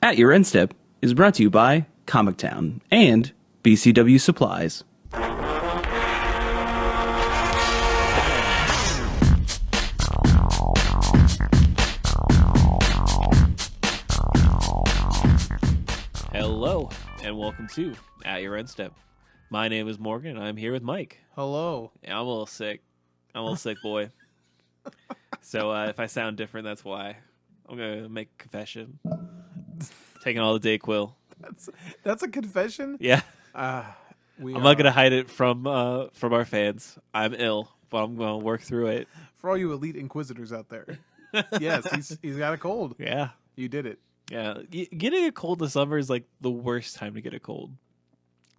At Your Instep is brought to you by Comic Town and BCW Supplies. Hello, and welcome to At Your Instep. My name is Morgan, and I'm here with Mike. Hello. Yeah, I'm a little sick. I'm a little sick boy. So if I sound different, that's why. I'm going to make a confession. Taking all the Dayquil. That's a confession? Yeah. I'm I'm not going to hide it from our fans. I'm ill, but I'm going to work through it. For all you elite inquisitors out there. Yes, he's got a cold. Yeah. You did it. Yeah. Getting a cold in the summer is like the worst time to get a cold.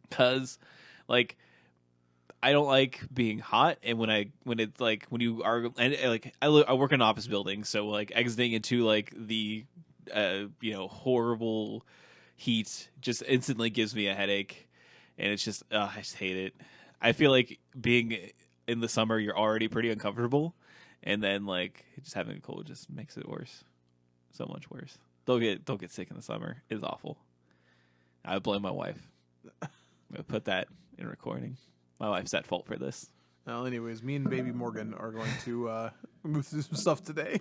Because, like, I don't like being hot, and when you are, and like I work in an office building, so like exiting into like the horrible heat just instantly gives me a headache, and it's just I just hate it. I feel like being in the summer, you're already pretty uncomfortable, and then like just having a cold just makes it worse, so much worse. Don't get sick in the summer. It's awful. I blame my wife. I'm gonna put that in recording. My wife's at fault for this. Well, anyways, me and baby Morgan are going to move through some stuff today.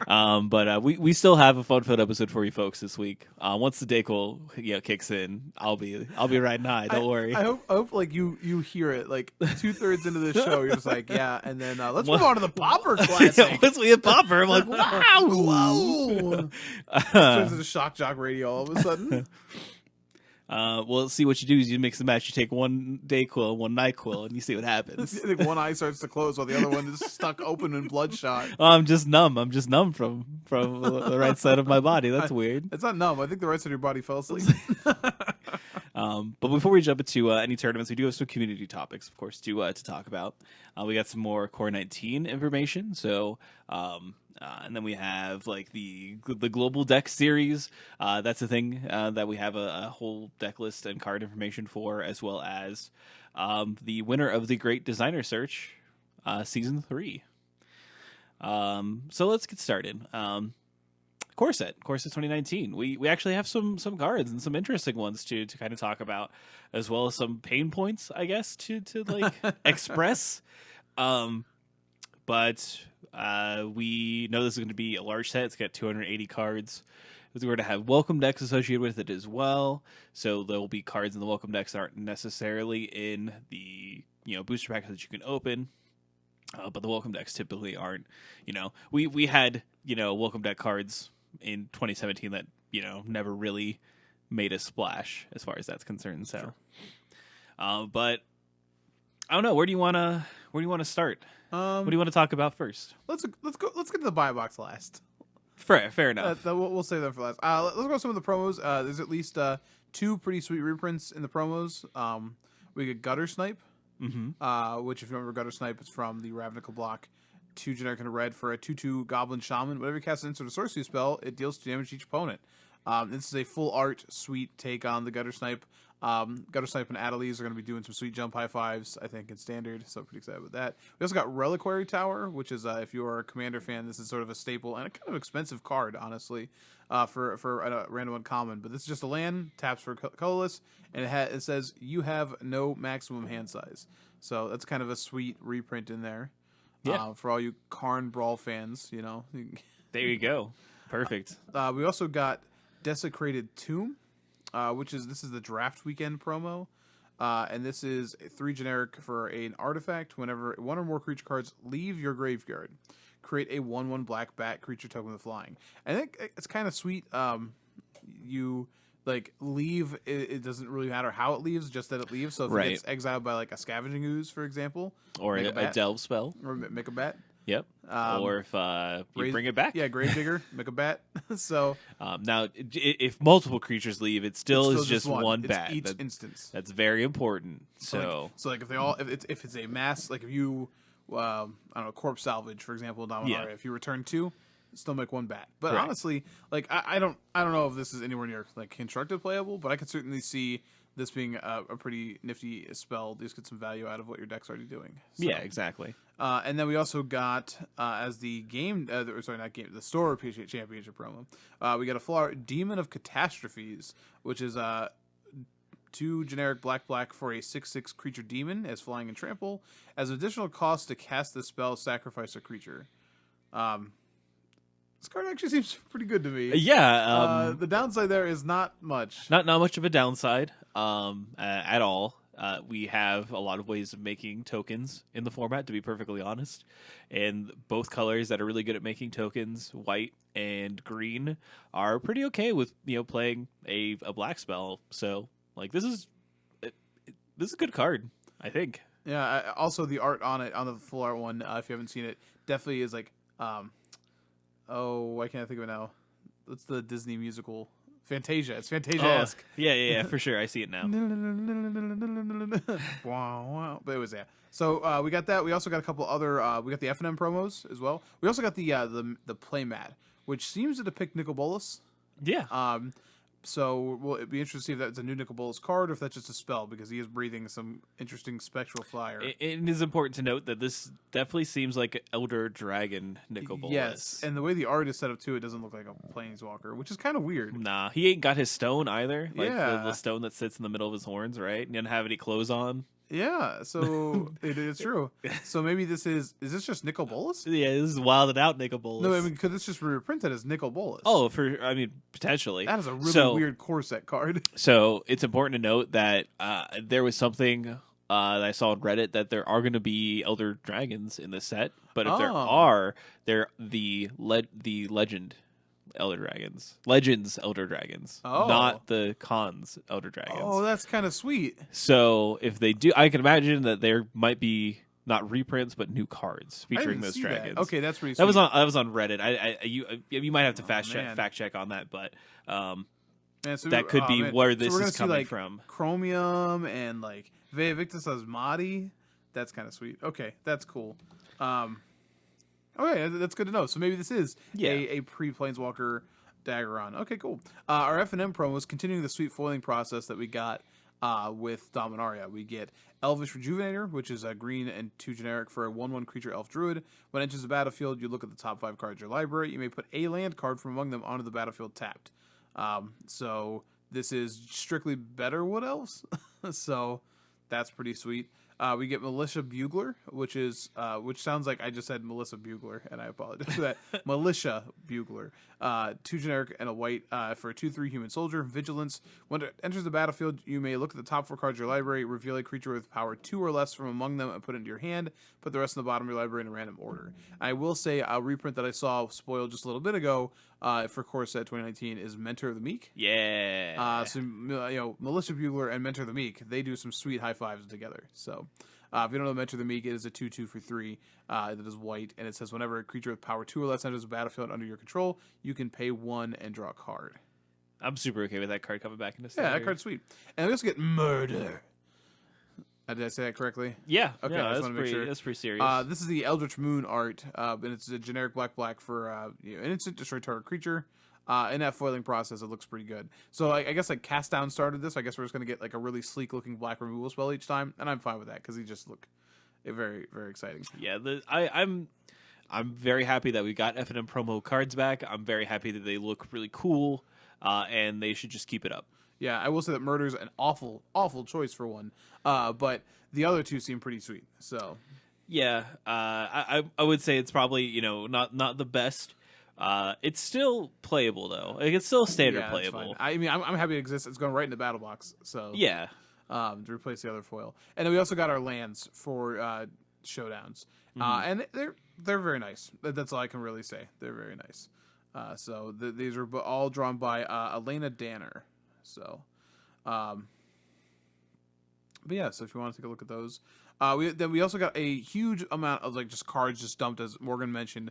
But we still have a fun-filled episode for you folks this week. Once the Dayquil kicks in, I'll be riding high. Don't worry. I hope like you hear it like 2/3 into the show. You're just like, yeah, and then let's move on to the Popper Classic. Yeah, once we hit Popper, I'm like, wow, whoa! Turns into shock jock radio all of a sudden. Well, see what you do is you mix and match. You take one Dayquil, one NyQuil, and you see what happens. I think one eye starts to close while the other one is stuck open and bloodshot. I'm just numb. I'm just numb from the right side of my body. That's weird. It's not numb. I think the right side of your body fell asleep. But before we jump into any tournaments, we do have some community topics, of course, to talk about. We got some more Core 19 information. So, and then we have like the global deck series. That's a thing that we have a whole deck list and card information for, as well as the winner of the Great Designer Search, Season 3. So let's get started. Core set 2019. We actually have some cards and some interesting ones to kind of talk about, as well as some pain points, I guess, to like express. But we know this is going to be a large set. It's got 280 cards. We're going to have welcome decks associated with it as well. So there will be cards in the welcome decks that aren't necessarily in the booster packs that you can open. But the welcome decks typically aren't. We had welcome deck cards in 2017 that never really made a splash as far as that's concerned. So, sure. But I don't know. Where do you want to start? What do you want to talk about first? Let's get to the buy box last. Fair enough. We'll save that for last. Let's go some of the promos. There's at least 2 pretty sweet reprints in the promos. We get Gutter Snipe, which if you remember, Gutter Snipe is from the Ravnica block. 2 generic and a red for a 2/2 Goblin Shaman. Whenever you cast an instant or sorcery spell, it deals 2 damage to each opponent. This is a full art, sweet take on the Gutter Snipe. Gutter Snipe and Adelies are going to be doing some sweet jump high fives, I think, in standard, so pretty excited about that. We also got Reliquary Tower, which is, if you're a Commander fan, this is sort of a staple and a kind of expensive card, honestly, for a random uncommon. But this is just a land, taps for colorless, and it says you have no maximum hand size. So that's kind of a sweet reprint in there. Yeah. For all you Karn Brawl fans, There you go. Perfect. We also got Desecrated Tomb. This is the draft weekend promo, and this is 3 generic for an artifact. Whenever 1 or more creature cards leave your graveyard, create a 1/1 black bat creature token with flying. I think it's kind of sweet. You like leave. It doesn't really matter how it leaves, just that it leaves. So if it gets exiled by like a Scavenging Ooze, for example, or a delve spell, or make a bat. Yep. Or if you bring it back. Yeah, Gravedigger, make a bat. So now, if multiple creatures leave, it still is just one bat. Each instance. That's very important. So like if it's a mass, like if you, I don't know, corpse salvage, for example, Dominaria, if you return 2, still make one bat. But Right. honestly, like I don't know if this is anywhere near like constructed playable, but I could certainly see this being a pretty nifty spell. Just get some value out of what your deck's already doing. So, Yeah, exactly. and then we also got as the game, sorry, not game, the store championship promo. We got a full art Demon of Catastrophes, which is 2 generic black for a 6/6 creature demon as flying and trample. As additional cost to cast the spell, sacrifice a creature. This card actually seems pretty good to me. Yeah. The downside there is not much. Not much of a downside at all. We have a lot of ways of making tokens in the format, to be perfectly honest. And both colors that are really good at making tokens, white and green, are pretty okay with playing a black spell. So like this is a good card, I think. Yeah. Also, the art on it, on the full art one, if you haven't seen it, definitely is like, why can't I think of it now? It's the Disney musical Fantasia. It's Fantasia-esque. Yeah, for sure. I see it now. Wow. But it was So we got that. We also got a couple other. We got the F&M promos as well. We also got the playmat, which seems to depict Nicol Bolas. Yeah. So it'd be interesting to see if that's a new Nicol Bolas card or if that's just a spell, because he is breathing some interesting spectral fire. It is important to note that this definitely seems like Elder Dragon Nicol Bolas. Yes, and the way the art is set up too, it doesn't look like a planeswalker, which is kind of weird. Nah, he ain't got his stone either. Like Yeah. the stone that sits in the middle of his horns, right? He doesn't have any clothes on. Yeah, so it's true. So maybe this is this just Nicol Bolas? Yeah, this is wilded out Nicol Bolas. No, I mean, could this just be reprinted as Nicol Bolas? Oh, potentially. That is a really weird core set card. So it's important to note that there was something that I saw on Reddit that there are going to be Elder Dragons in this set, but if there are, they're the Legend Elder Dragons, Legends Elder Dragons, not the Cons Elder Dragons. Oh, that's kind of sweet. So if they do, I can imagine that there might be not reprints but new cards featuring those dragons. That. Okay, that's pretty. That sweet. was on Reddit. You might have to fact check on that, but that could be where this is coming from. Chromium and like Vea Victus Asmati. That's kind of sweet. Okay, that's cool. Okay, that's good to know. So maybe this is a pre-Planeswalker Daggeron. Okay, cool. Our F&M promo is continuing the sweet foiling process that we got with Dominaria. We get Elvish Rejuvenator, which is a green and 2 generic for a 1/1 creature elf druid. When it enters the battlefield, you look at the top 5 cards of your library. You may put a land card from among them onto the battlefield tapped. So this is strictly better Wood Elves. So that's pretty sweet. We get Militia Bugler, which sounds like I just said Melissa Bugler, and I apologize for that. Militia Bugler, 2 generic and a white for a 2/3 human soldier. Vigilance. When it enters the battlefield, you may look at the top 4 cards of your library, reveal a creature with power 2 or less from among them, and put it into your hand. Put the rest in the bottom of your library in a random order. I will say a reprint that I saw spoiled just a little bit ago for Core Set 2019 is Mentor of the Meek. Yeah. So Militia Bugler and Mentor of the Meek, they do some sweet high fives together. So if you don't know Mentor of the Meek, it is a 2/2 for 3 that is white, and it says whenever a creature with power 2 or less enters the battlefield under your control, you can pay 1 and draw a card. I'm super okay with that card coming back into Yeah, that card's sweet. And we also get Murder. Did I say that correctly? Yeah. Okay, yeah, I just want to make sure. That's pretty serious. This is the Eldritch Moon art, and it's a generic black for an instant destroy target creature. In that foiling process, it looks pretty good. So I guess like Cast Down started this. I guess we're just gonna get like a really sleek looking black removal spell each time, and I'm fine with that because he just look very, very exciting. Yeah, I'm very happy that we got F&M promo cards back. I'm very happy that they look really cool, and they should just keep it up. Yeah, I will say that Murder's an awful choice for one, but the other two seem pretty sweet. So yeah, I would say it's probably not the best. It's still playable though. Like, it's still standard playable. I mean, I'm happy it exists. It's going right in the battle box. So yeah, to replace the other foil, and then we also got our lands for showdowns, and they're very nice. That's all I can really say. They're very nice. So these are all drawn by Elena Danner. So, but yeah. So if you want to take a look at those. We also got a huge amount of like just cards just dumped, as Morgan mentioned,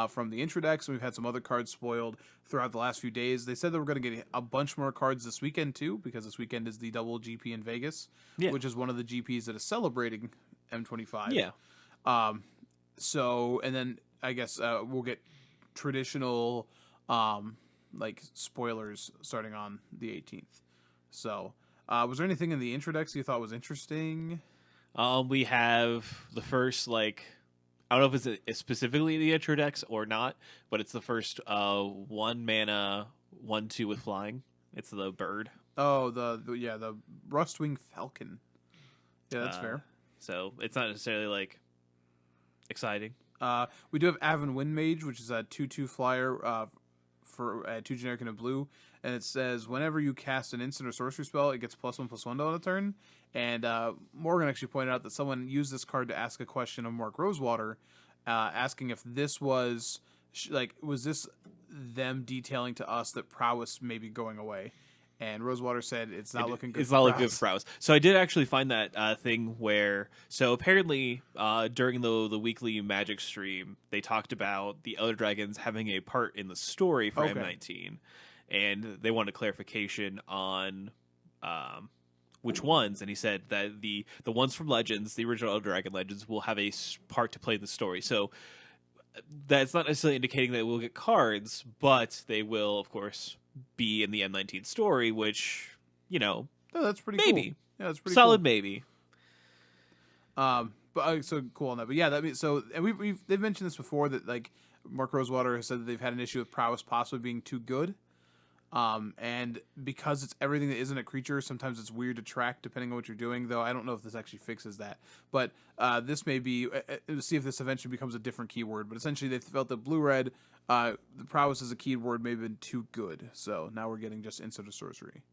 from the intro decks. We've had some other cards spoiled throughout the last few days. They said that we're going to get a bunch more cards this weekend too, because this weekend is the double GP in Vegas, which is one of the GPs that is celebrating M25. Yeah. So, and then I guess we'll get traditional like spoilers starting on the 18th. So, was there anything in the intro decks you thought was interesting? We have the first, like, I don't know if it's specifically the intro decks or not, but it's the first 1 mana 1/2 with flying. It's the bird. Oh, the Rustwing Falcon. Yeah, that's fair. So it's not necessarily like exciting. We do have Avon Windmage, which is a 2/2 flyer for 2 generic and a blue, and it says whenever you cast an instant or sorcery spell, it gets +1/+1 on a turn. And Morgan actually pointed out that someone used this card to ask a question of Mark Rosewater, asking if this was was this them detailing to us that prowess may be going away. And Rosewater said it's not looking good. It's not looking good for prowess. So I did actually find that thing where, so apparently during the weekly Magic stream, they talked about the Elder Dragons having a part in the story for M19, and they wanted clarification on which ones. And he said that the ones from Legends, the original Elder Dragon Legends, will have a part to play in the story. So that's not necessarily indicating that we'll get cards, but they will, of course, be in the M19 story, which, oh, that's pretty maybe. cool. Yeah, that's pretty solid cool. maybe. But so cool on that. But yeah, that means so. And they've mentioned this before that like Mark Rosewater has said that they've had an issue with prowess possibly being too good. And because it's everything that isn't a creature, sometimes it's weird to track depending on what you're doing. Though I don't know if this actually fixes that. But this may be see if this eventually becomes a different keyword. But essentially, they felt that blue-red, the prowess as a keyword may have been too good. So now we're getting just instant or sorcery.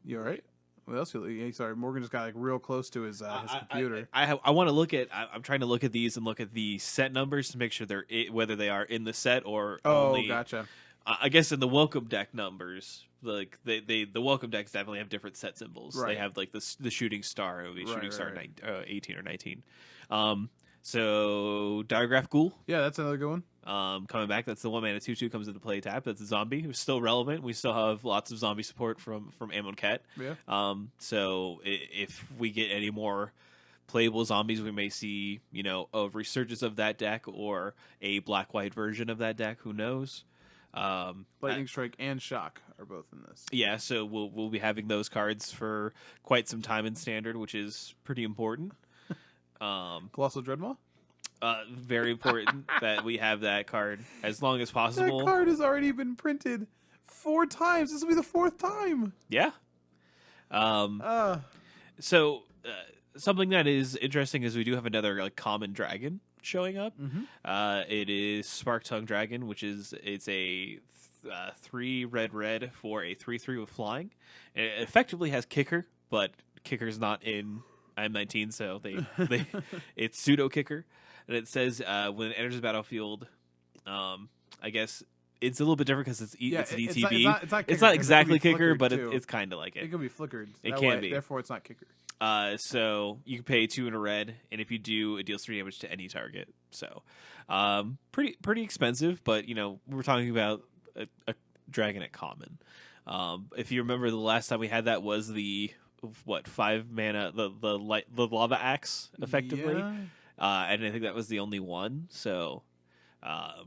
You all right? What else? Sorry, Morgan just got like real close to his computer. I want to look at. I'm trying to look at these and look at the set numbers to make sure whether they are in the set or only. Gotcha. I guess in the welcome deck numbers, like the welcome decks definitely have different set symbols. Right. They have like the shooting star. It would be shooting Right, star right. 18 or 19. So Diagraph Ghoul. Yeah, that's another good one. Coming back, that's the 1 mana 2/2 comes into play tap. That's a zombie who's still relevant. We still have lots of zombie support from Amonkhet. Yeah. So if we get any more playable zombies, we may see a resurgence of that deck or a black-white version of that deck. Who knows? Lightning Strike and Shock are both in this. Yeah, so we'll be having those cards for quite some time in Standard, which is pretty important. Colossal Dreadmaw? Very important that we have that card as long as possible. That card has already been printed 4 times. This will be the 4th time. Yeah. So something that is interesting is we do have another common dragon showing up. Mm-hmm. It is Spark Tongue Dragon, it's a 3 red for a 3/3 with flying. And it effectively has kicker, but kicker's not in M19, so they it's pseudo kicker. And it says when it enters the battlefield, I guess it's a little bit different because it's an ETB. It's not exactly kicker, but it's kind of like it. It can be flickered. It can be. Therefore, it's not kicker. So you can pay 2 in a red, and if you do, it deals 3 damage to any target. So, pretty expensive, but we're talking about a dragon at common. If you remember, the last time we had that was the 5 mana the lava axe effectively, Yeah. and I think that was the only one. So, I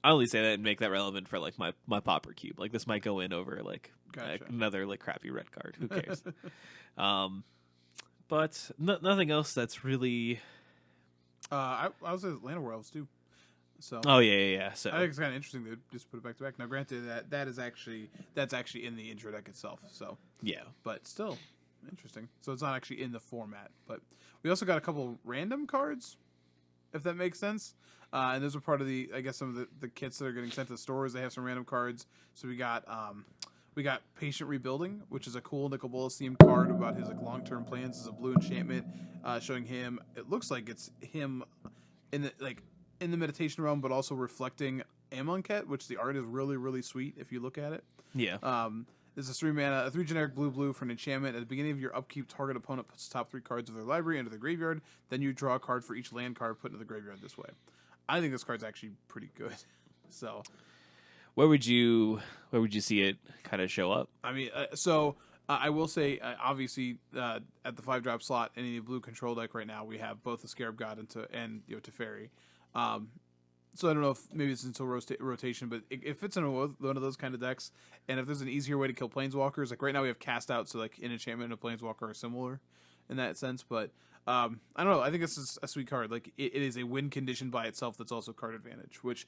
only say that and make that relevant for my Pauper Cube. This might go in over Gotcha. another crappy red card. Who cares? But nothing else that's really. I was at Atlanta Worlds too. So. Oh yeah. So I think it's kind of interesting to just put it back to back. Now, granted, that's actually in the intro deck itself. So yeah, but still interesting. So it's not actually in the format. But we also got a couple random cards, if that makes sense. And those are part of some of the kits that are getting sent to the stores. They have some random cards. So we got Patient Rebuilding, which is a cool Nicol Bolas themed card about his long-term plans as a blue enchantment, showing him. It looks like it's him in the meditation realm, but also reflecting Amonkhet, which the art is really, really sweet if you look at it. yeah. This is 3 mana, a 3 generic blue for an enchantment. At the beginning of your upkeep, target opponent puts the top 3 cards of their library into the graveyard. Then you draw a card for each land card put into the graveyard this way. I think this card's actually pretty good. So, where would you see it kind of show up? I mean, I will say, obviously, at the 5-drop slot in any blue control deck right now, we have both the Scarab God and Teferi. So I don't know if maybe it's until rotation, but it fits in one of those kind of decks. And if there's an easier way to kill planeswalkers, like right now we have cast out, so like an enchantment and a planeswalker are similar in that sense. But I don't know. I think this is a sweet card. Like it is a win condition by itself. That's also card advantage, which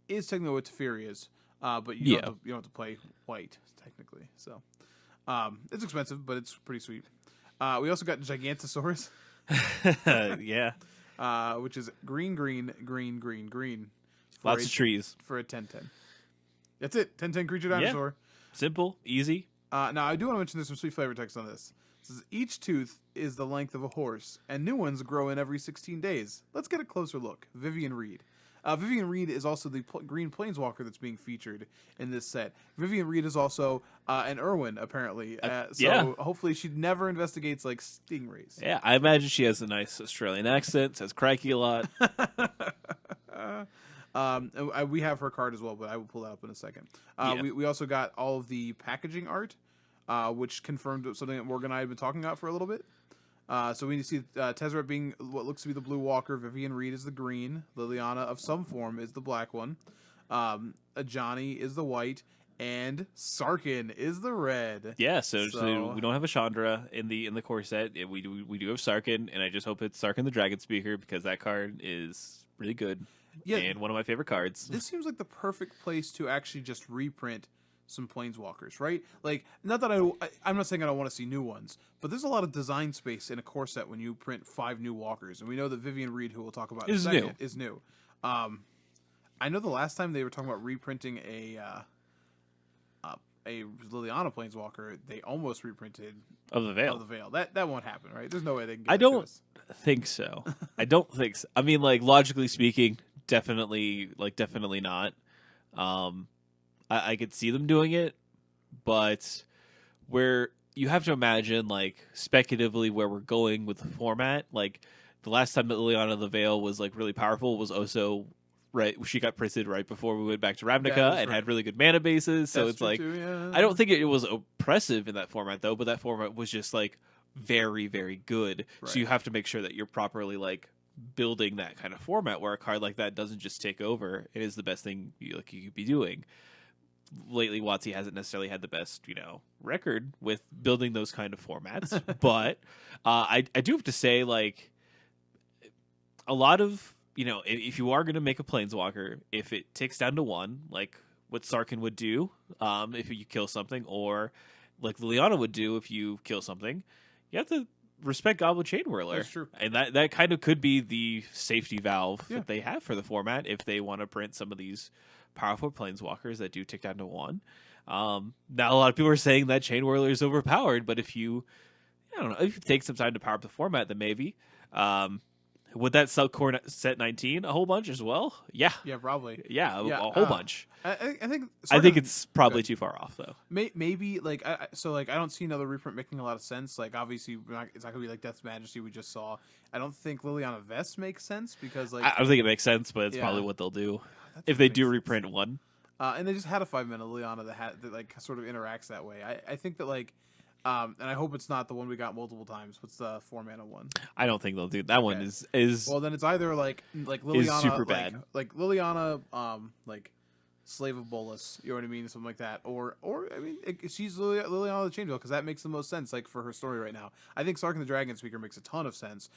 is technically what Teferi is. But you don't have to play white technically. So it's expensive, but it's pretty sweet. We also got Gigantosaurus. Yeah. Which is green. Lots of trees. For a 10/10. That's it. 10/10 creature dinosaur. Yeah. Simple, easy. Now, I do want to mention there's some sweet flavor text on this. It says, each tooth is the length of a horse, and new ones grow in every 16 days. Let's get a closer look. Vivian Reed. Vivian Reed is also the green planeswalker that's being featured in this set. Vivian Reed is also an Irwin, apparently. So hopefully she never investigates like stingrays. Yeah, I imagine she has a nice Australian accent, says crikey a lot. We have her card as well, but I will pull that up in a second. We also got all of the packaging art, which confirmed something that Morgan and I had been talking about for a little bit. So we need to see Tezzeret being what looks to be the blue walker, Vivian Reed is the green, Liliana of some form is the black one, Ajani is the white, and Sarkhan is the red. Yeah, so we don't have a Chandra in the core set. We do have Sarkhan, and I just hope it's Sarkhan the Dragon Speaker because that card is really good. Yeah, and one of my favorite cards. This seems like the perfect place to actually just reprint some planeswalkers, right? Like, not that I'm not saying I don't want to see new ones, but there's a lot of design space in a core set when you print 5 new walkers, and we know that Vivian Reed, who we'll talk about in a second, is new. I know the last time they were talking about reprinting a Liliana planeswalker, they almost reprinted of the Veil. That won't happen, right? There's no way they can. I don't think so. I don't think so. I mean, like logically speaking, definitely not. I could see them doing it, but where you have to imagine, like, speculatively where we're going with the format. Like, the last time that Liliana the Veil was, like, really powerful was also, right, she got printed right before we went back to Ravnica and had really good mana bases. So it's like, I don't think it was oppressive in that format, though, but that format was just, like, very, very good. Right. So you have to make sure that you're properly, like, building that kind of format where a card like that doesn't just take over. It is the best thing you could be doing. Lately, WotC hasn't necessarily had the best, record with building those kind of formats. But I do have to say, like, a lot of, if you are going to make a Planeswalker, if it ticks down to 1, like what Sarkhan would do if you kill something, or like Liliana would do if you kill something, you have to respect Goblin Chain Whirler. That's true. And that kind of could be the safety valve that they have for the format if they want to print some of these powerful planeswalkers that do tick down to 1. Now a lot of people are saying that Chain Whirler is overpowered, but if you take some time to power up the format, then maybe. Would that sell core set 19 a whole bunch as well? Yeah. Yeah, probably. Yeah, a whole bunch. I think it's probably too far off though. Maybe like I don't see another reprint making a lot of sense. Like obviously it's not gonna be like Death's Majesty we just saw. I don't think Liliana Vest makes sense because like I don't think it makes sense, but it's probably what they'll do if they do reprint one. And they just had a 5-mana Liliana that like sort of interacts that way. I think that like. And I hope it's not the one we got multiple times. What's the 4-mana one? I don't think they'll do that. One is well. Then it's either like Liliana, is super bad. Like Liliana, like Slave of Bolas. You know what I mean? Something like that. Or I mean, she's Liliana the Changeable because that makes the most sense. Like for her story right now, I think Sarkhan the Dragon Speaker makes a ton of sense.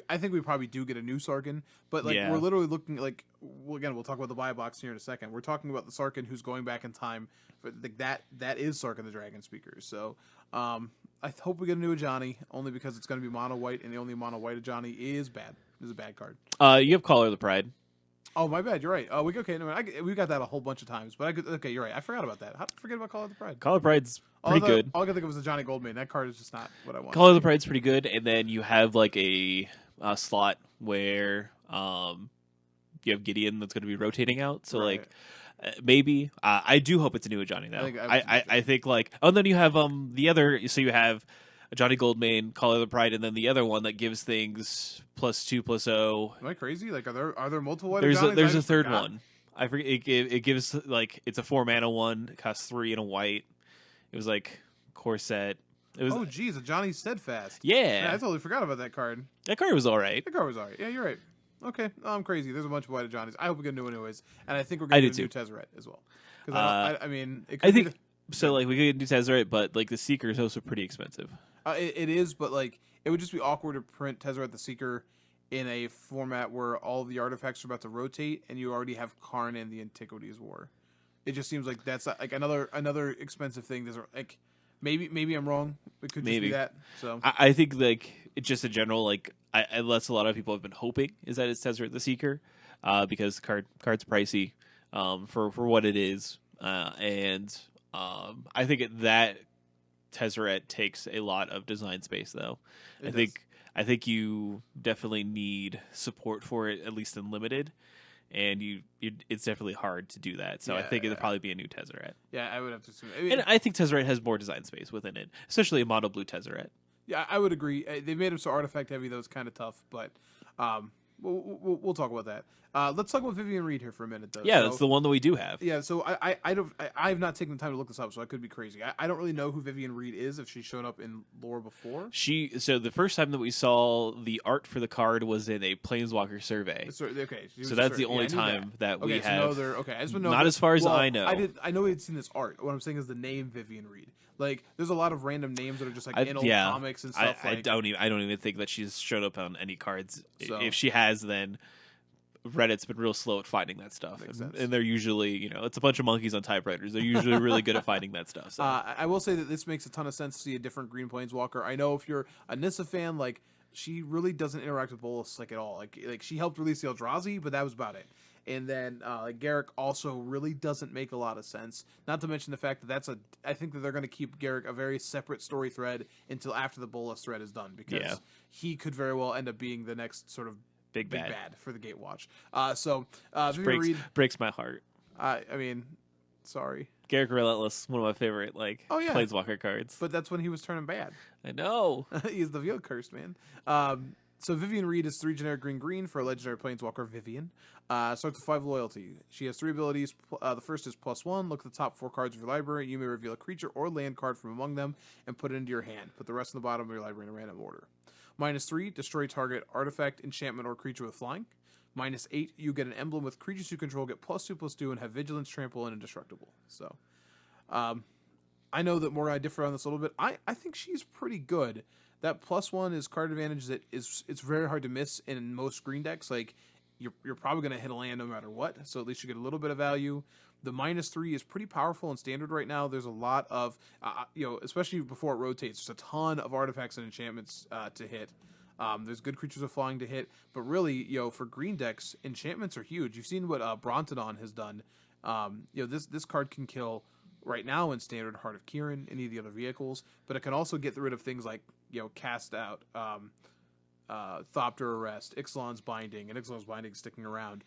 I think we probably do get a new Sarkhan, but like we're literally looking like we'll talk about the buy box here in a second. We're talking about the Sarkhan who's going back in time. But like that is Sarkhan the Dragon Speaker. So. I hope we get a new Ajani, only because it's going to be mono white, and the only mono white Ajani is bad. Is a bad card. You have Caller of the Pride. Oh, my bad. You're right. We got that a whole bunch of times, but okay, you're right. I forgot about that. How did I forget about Caller of the Pride? Caller of the Pride's pretty good. All I could think of was Ajani Goldmane. That card is just not what I want. Caller of the Pride's pretty good, and then you have like a slot where you have Gideon that's going to be rotating out. So like. Maybe I do hope it's a new Ajani though. I think like then you have the other, so you have Ajani Goldmane, Caller of the Pride, and then the other one that gives things +2/+0. Am I crazy? Like are there multiple white there's Ajanis? There's a third one. I forget it gives like it's a 4-mana one, it costs 3 and a white. It was like core set. It was Ajani Steadfast. Yeah. I totally forgot about that card. That card was alright. That card was alright. Yeah, you're right. Okay, I'm crazy. There's a bunch of White Johnnies. I hope we get a new one anyways, and I think we're I gonna do get a new too. Tezzeret as well. Because I mean, it I could be. think so. Like we could do Tezzeret, but like the Seeker is also pretty expensive. It is, but like it would just be awkward to print Tezzeret the Seeker in a format where all the artifacts are about to rotate, and you already have Karn and the Antiquities War. It just seems like that's like another expensive thing. There's like maybe I'm wrong. It could just be that. So I think like it's just in general, like unless a lot of people have been hoping is that it's Tezzeret the Seeker, because the card's pricey, for what it is, and I think that Tezzeret takes a lot of design space though. I think you definitely need support for it, at least in limited. And it's definitely hard to do that. So I think it'll probably be a new Tezzeret. Yeah, I would have to assume. And I think Tezzeret has more design space within it, especially a mono blue Tezzeret. Yeah, I would agree. They've made him so artifact heavy, though it's kind of tough. But we'll talk about that. Let's talk about Vivian Reed here for a minute, though. Yeah, that's the one that we do have. Yeah, so I've not taken the time to look this up, so I could be crazy. I don't really know who Vivian Reed is, if she's shown up in lore before. So the first time that we saw the art for the card was in a Planeswalker survey. Okay, so that's the only time that we have. I just know not as far as I know. I know we had seen this art. What I'm saying is the name Vivian Reed. Like, there's a lot of random names that are just like in old comics and stuff. I don't even think that she's showed up on any cards. So, if she has, then Reddit's been real slow at finding that stuff, and they're usually, it's a bunch of monkeys on typewriters. They're usually really good at finding that stuff. So. I will say that this makes a ton of sense to see a different Green Planeswalker. I know if you're a Nissa fan, like she really doesn't interact with Bolas like at all. Like she helped release the Eldrazi, but that was about it. And then Garruk also really doesn't make a lot of sense. Not to mention the fact that I think that they're going to keep Garruk a very separate story thread until after the Bolas thread is done, because he could very well end up being the next sort of big bad for the Gatewatch. Breaks my heart. I mean, sorry. Garruk Relentless, one of my favorite Planeswalker cards. But that's when he was turning bad. I know. He's the Veil Cursed, man. So Vivian Reed is 3 generic green for a legendary Planeswalker, Vivian. Starts with 5 loyalty. She has 3 abilities. The first is +1. Look at the top 4 cards of your library. You may reveal a creature or land card from among them and put it into your hand. Put the rest in the bottom of your library in a random order. -3, destroy target artifact, enchantment, or creature with flying. -8, you get an emblem with creatures you control, get +2/+2, and have vigilance, trample, and indestructible. So, I know that Morgan and I differ on this a little bit. I think she's pretty good. That +1 is card advantage that it's very hard to miss in most green decks. Like you're probably going to hit a land no matter what, so at least you get a little bit of value. The -3 is pretty powerful in standard right now. There's a lot of especially before it rotates, there's a ton of artifacts and enchantments to hit. There's good creatures of flying to hit, but really, for green decks, enchantments are huge. You've seen what Brontodon has done. This card can kill right now in standard Heart of Kirin, any of the other vehicles, but it can also get rid of things like Cast Out, Thopter Arrest, Ixalan's Binding, and Ixalan's Binding sticking around.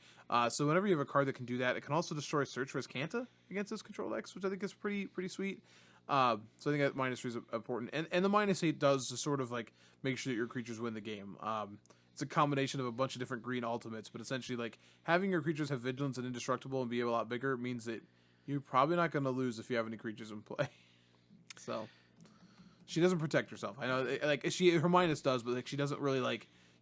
So whenever you have a card that can do that, it can also destroy Search for Azcanta against this control decks, which I think is pretty sweet. So I think that -3 is important, and the -8 does just sort of like make sure that your creatures win the game. It's a combination of a bunch of different green ultimates, but essentially like having your creatures have vigilance and indestructible and be a lot bigger means that you're probably not going to lose if you have any creatures in play. So she doesn't protect herself. I know, like her minus does, but like she doesn't really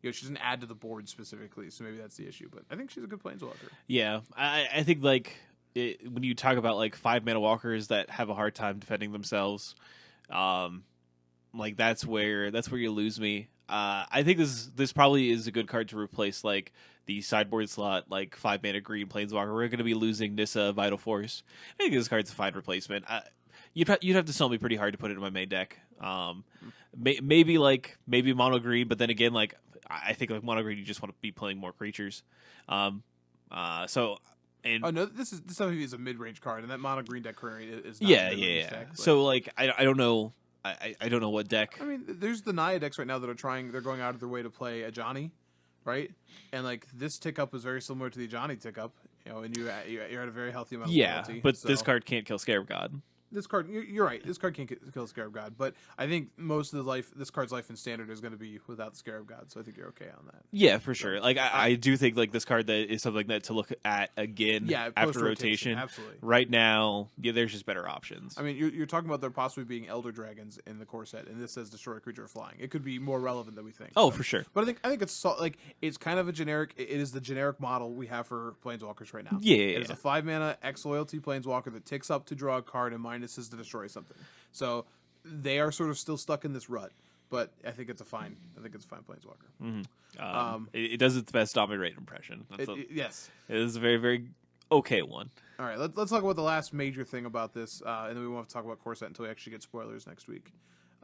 she doesn't add to the board specifically. So maybe that's the issue. But I think she's a good planeswalker. Yeah, I think when you talk about 5-mana walkers that have a hard time defending themselves, that's where you lose me. I think this probably is a good card to replace the sideboard slot 5-mana green planeswalker. We're going to be losing Nissa Vital Force. I think this card's a fine replacement. You'd have to sell me pretty hard to put it in my main deck. Maybe mono green, but then again I think mono green you just want to be playing more creatures. This is a mid-range card, and that mono green deck currently is not deck, so I don't know. I don't know what deck. I mean, there's the Naya decks right now that they're going out of their way to play a Ajani, right? And this tick up is very similar to the Ajani tick up, and you're at a very healthy amount of loyalty. But this card can't kill Scarab God. this card, you're right. This card can't kill Scarab God, but I think most of this card's life in Standard is going to be without the Scarab God. So I think you're okay on that. Yeah, for sure. Like I do think like this card that is something that to look at again after rotation. Absolutely. Right now, there's just better options. I mean, you're talking about there possibly being Elder Dragons in the core set, and this says destroy a creature flying. It could be more relevant than we think. Oh, for sure. But I think it's like it's kind of a generic. It is the generic model we have for Planeswalkers right now. Yeah, it is a 5 mana X loyalty Planeswalker that ticks up to draw a card and minuses to destroy something. So they are sort of still stuck in this rut, but I think it's a fine Planeswalker. Mm-hmm. It does its best dominate impression. Yes, it is a very, very okay one. All right, let's talk about the last major thing about this, and then we won't have to talk about core set until we actually get spoilers next week.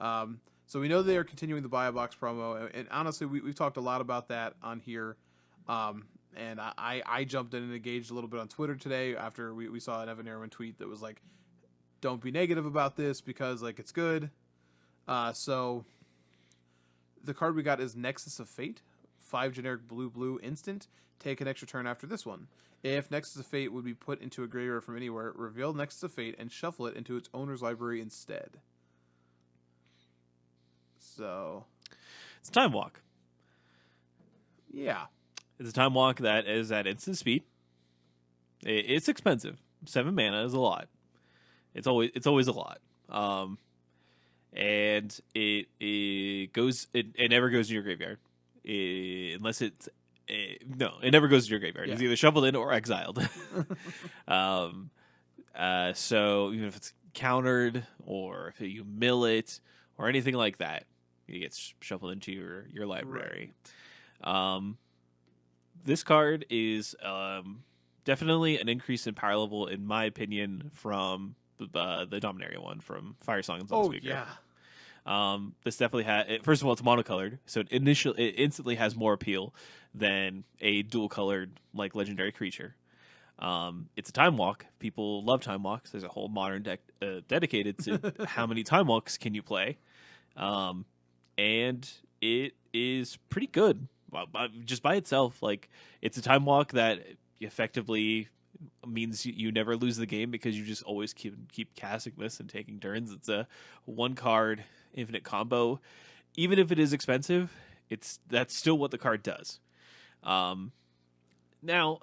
So we know they are continuing the buy a box promo, and honestly, we've talked a lot about that on here. And I jumped in and engaged a little bit on Twitter today after we saw an Evan Erwin tweet that was like, don't be negative about this because like it's good. So the card we got is Nexus of Fate, 5 generic blue instant. Take an extra turn after this one. If Nexus of Fate would be put into a graveyard from anywhere, reveal Nexus of Fate and shuffle it into its owner's library instead. So it's a Time Walk. Yeah. It's a Time Walk that is at instant speed. It's expensive. 7 mana is a lot. It's always a lot. And it never goes in your graveyard. Unless it's no, it never goes to your graveyard. Yeah. It's either shuffled in or exiled. So even if it's countered or if you mill it or anything like that, it gets shuffled into your library. Right. This card is definitely an increase in power level, in my opinion, from the Dominaria one from Firesong and Sunspeaker. Yeah. This definitely has. First of all, it's monocolored, so it instantly has more appeal than a dual colored like legendary creature. It's a Time Walk. People love Time Walks. There's a whole modern deck dedicated to how many Time Walks can you play, and it is pretty good. Just by itself, like it's a Time Walk that effectively means you never lose the game because you just always keep casting this and taking turns. It's a 1-card infinite combo. Even if it is expensive, that's still what the card does. Now,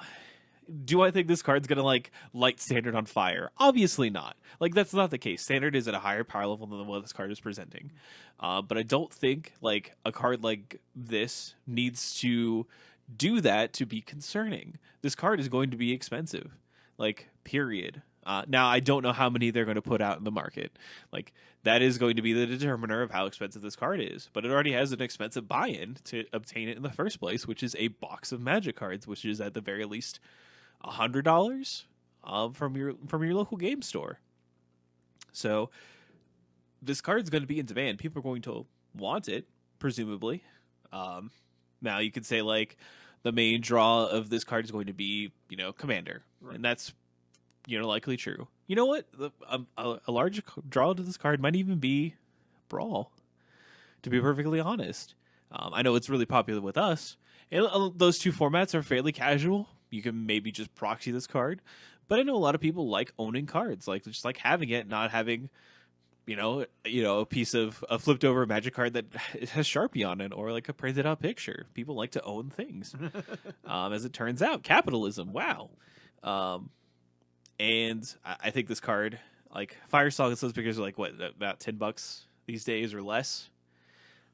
do I think this card's gonna like light Standard on fire? Obviously not. Like that's not the case. Standard is at a higher power level than what this card is presenting. But I don't think like a card like this needs to do that to be concerning. This card is going to be expensive. Like period. Now I don't know how many they're going to put out in the market. Like that is going to be the determiner of how expensive this card is. But it already has an expensive buy-in to obtain it in the first place, which is a box of Magic cards, which is at the very least $100 from your local game store. So this card's going to be in demand. People are going to want it, presumably. Now you could say like the main draw of this card is going to be, Commander, right. And that's likely true. You know what? A large draw to this card might even be Brawl. To be perfectly honest, I know it's really popular with us, and those two formats are fairly casual. You can maybe just proxy this card, but I know a lot of people like owning cards, like just like having it, not having, a piece of a flipped over Magic card that has Sharpie on it or like a printed out picture. People like to own things, as it turns out. Capitalism, wow. And I think this card, like Firesong and Sunspeakers, are like what, about $10 these days or less.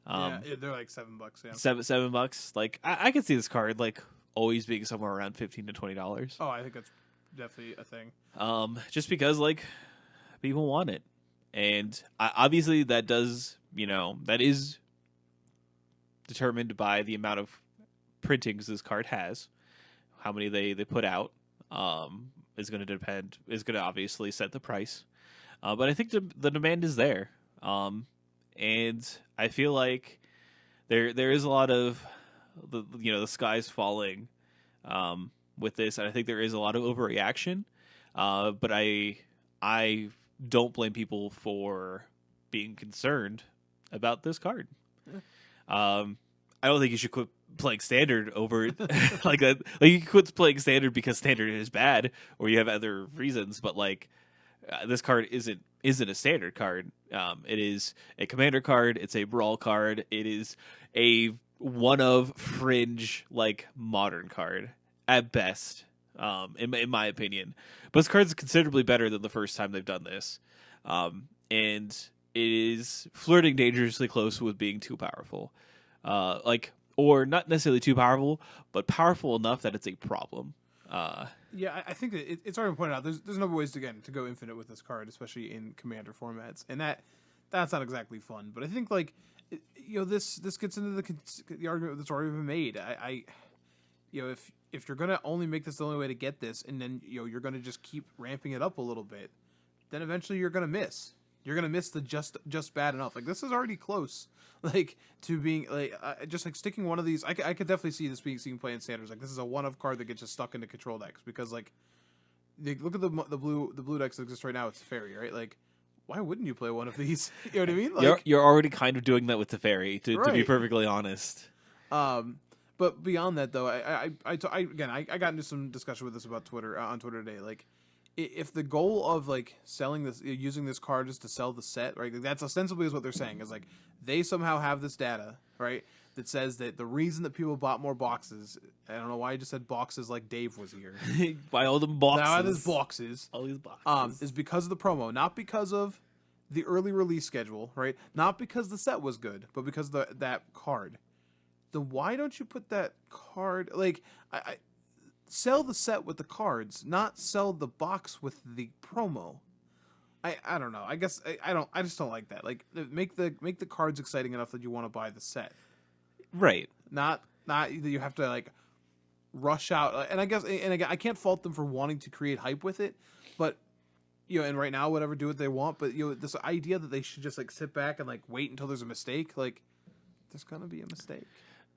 Yeah, they're like $7. Yeah, $7. Like I could see this card like always being somewhere around $15 to $20. Oh, I think that's definitely a thing. Just because like people want it, and obviously that does, that is determined by the amount of printings this card has. How many they put out is going to depend. Is going to obviously set the price, but I think the demand is there, and I feel like there is a lot of the sky's falling with this, and I think there is a lot of overreaction. But I don't blame people for being concerned about this card. Yeah. I don't think you should quit playing Standard over like that. Like you quit playing Standard because Standard is bad, or you have other reasons. But like, this card isn't a standard card. It is a commander card. It's a brawl card. It is a one of fringe like modern card at best, in my opinion. But this card's considerably better than the first time they've done this, and it is flirting dangerously close with being too powerful, or not necessarily too powerful, but powerful enough that it's a problem. Yeah, I think that it's already pointed out. There's no ways to go infinite with this card, especially in commander formats, and that's not exactly fun. But I think this gets into the argument that's already been made. If you're gonna only make this the only way to get this, and then you're gonna just keep ramping it up a little bit, then eventually you're gonna miss. You're gonna miss the just bad enough. Like this is already close, to being just sticking one of these. I could definitely see this being seen play in standards. Like this is a one of card that gets just stuck into control decks because look at the blue decks that exist right now. It's Teferi, right? Like why wouldn't you play one of these? You know what I mean? Like you're already kind of doing that with Teferi, to be Right. perfectly honest. But beyond that, though, I got into some discussion with this about Twitter on Twitter today. Like, if the goal of selling this, using this card is to sell the set, right? That's ostensibly is what they're saying. Is they somehow have this data, right, that says that the reason that people bought more boxes. I don't know why I just said boxes like Dave was here. Buy all them boxes. Now there's boxes. All these boxes. Is because of the promo, not because of the early release schedule, right? Not because the set was good, but because that card. Then why don't you put that card I sell the set with the cards, not sell the box with the promo? I don't know. I guess I just don't like that. Make the cards exciting enough that you want to buy the set. Right. Not that you have to rush out. And I guess again, I can't fault them for wanting to create hype with it, but and right now whatever, do what they want, but this idea that they should just sit back and wait until there's a mistake, there's gonna be a mistake.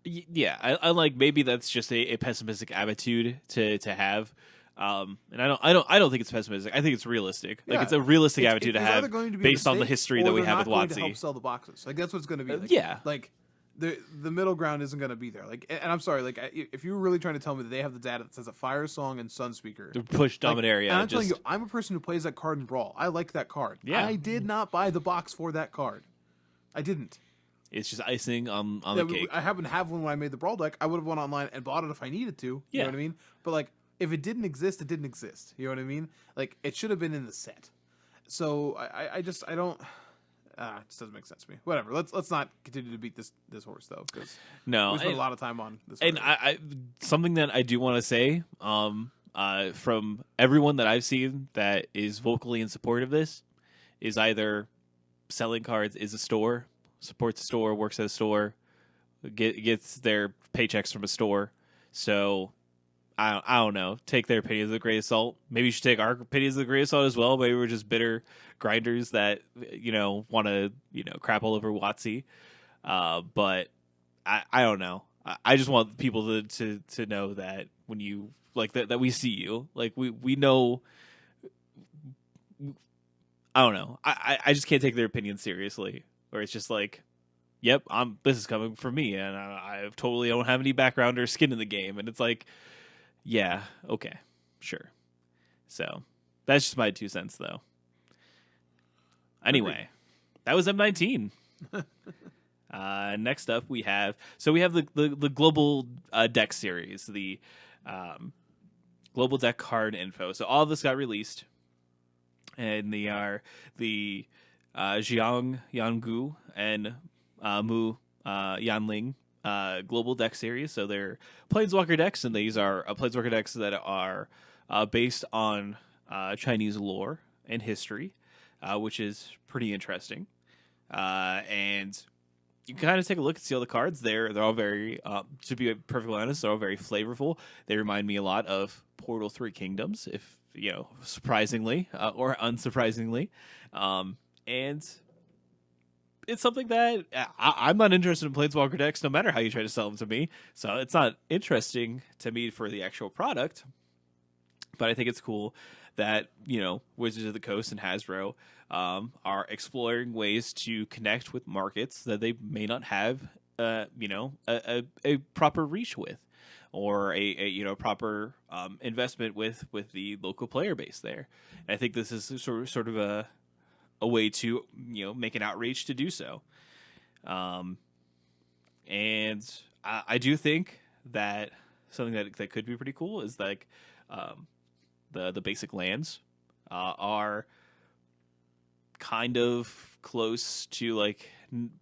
Yeah, I like maybe that's just a pessimistic attitude to have, and I don't think it's pessimistic. I think it's realistic. Yeah. It's a realistic attitude to it's have either going to be based a on the mistake, history or that we they're have not with going to WotC. help sell the boxes. That's what's going to be. Yeah. The middle ground isn't going to be there. And I'm sorry, if you're really trying to tell me that they have the data that says a Fire Song and Sunspeaker To push Dominaria. and I'm telling you, I'm a person who plays that card in Brawl. I like that card. Yeah. I did not buy the box for that card. I didn't. It's just icing on the cake. I happen to have one when I made the Brawl deck. I would have went online and bought it if I needed to. You Yeah. know what I mean? But if it didn't exist, it didn't exist. You know what I mean? It should have been in the set. So I just don't. It just doesn't make sense to me. Whatever. Let's not continue to beat this horse though, because No, we spent a lot of time on this. and already. I something that I do want to say, from everyone that I've seen that is vocally in support of this, is either selling cards is a store, supports a store, works at a store, gets their paychecks from a store. So I don't know. Take their opinions with a grain of salt. Maybe you should take our opinions with a grain of salt as well. Maybe we're just bitter grinders that want to crap all over WotC. But I don't know. I just want people to know that when you that we see you, we know. I don't know. I just can't take their opinions seriously. Where it's just yep, this is coming from me, and I totally don't have any background or skin in the game, and it's yeah, okay, sure. So that's just my 2 cents, though. Anyway, that was M19. Next up, we have the global deck series, the global deck card info. So all of this got released, and they are the Jiang Yangu and Mu Yanling global deck series. So they're Planeswalker decks, and these are Planeswalker decks that are based on Chinese lore and history, which is pretty interesting. And you can kind of take a look and see all the cards. They're all very, to be perfectly honest, they're all very flavorful. They remind me a lot of Portal 3 Kingdoms, if surprisingly or unsurprisingly, and it's something that I'm not interested in Planeswalker decks, no matter how you try to sell them to me. So it's not interesting to me for the actual product. But I think it's cool that, Wizards of the Coast and Hasbro are exploring ways to connect with markets that they may not have, a proper reach with. or a proper investment with the local player base there. And I think this is sort of a way to make an outreach to do so. And I do think that something that could be pretty cool is like the basic lands are kind of close to like,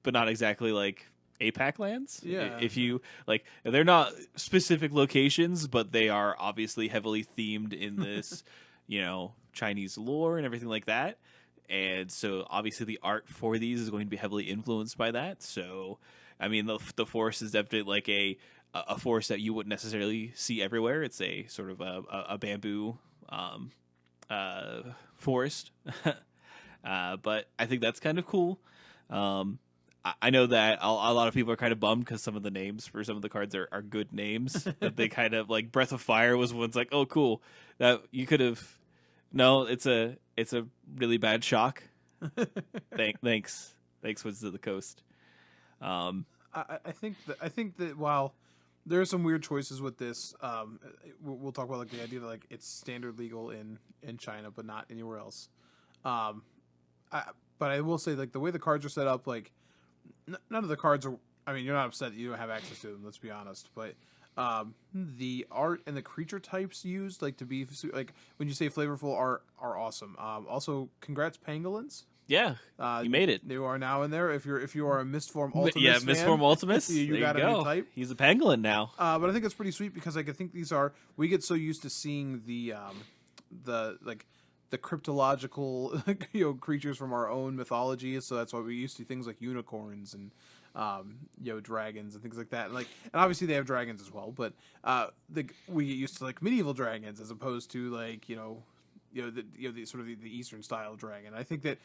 but not exactly like APAC lands. Yeah. If you like, they're not specific locations, but they are obviously heavily themed in this, Chinese lore and everything like that. And so obviously the art for these is going to be heavily influenced by that. So, I mean, the forest is definitely like a forest that you wouldn't necessarily see everywhere. It's a sort of a bamboo forest. But I think that's kind of cool. I know that a lot of people are kind of bummed because some of the names for some of the cards are good names. That they kind of like Breath of Fire was one's like, oh, cool. That you could have. No, it's a really bad shock. Thanks, Woods of the Coast. I think that while there are some weird choices with this, we'll talk about like the idea that like it's standard legal in China but not anywhere else. But I will say like the way the cards are set up, like none of the cards are. I mean, you're not upset that you don't have access to them. Let's be honest, but. The art and the creature types used, like to be like when you say flavorful, are awesome. Also, congrats, pangolins. Yeah, you made it. You are now in there. If you are a Mistform Ultimus, yeah, Mistform Ultimus. you got a new type. He's a pangolin now. But I think it's pretty sweet because like I think we get so used to seeing the cryptological creatures from our own mythology, so that's why we used to things like unicorns and dragons and things like that. And obviously they have dragons as well, but we get used to like medieval dragons as opposed to like the sort of the Eastern style dragon. I think that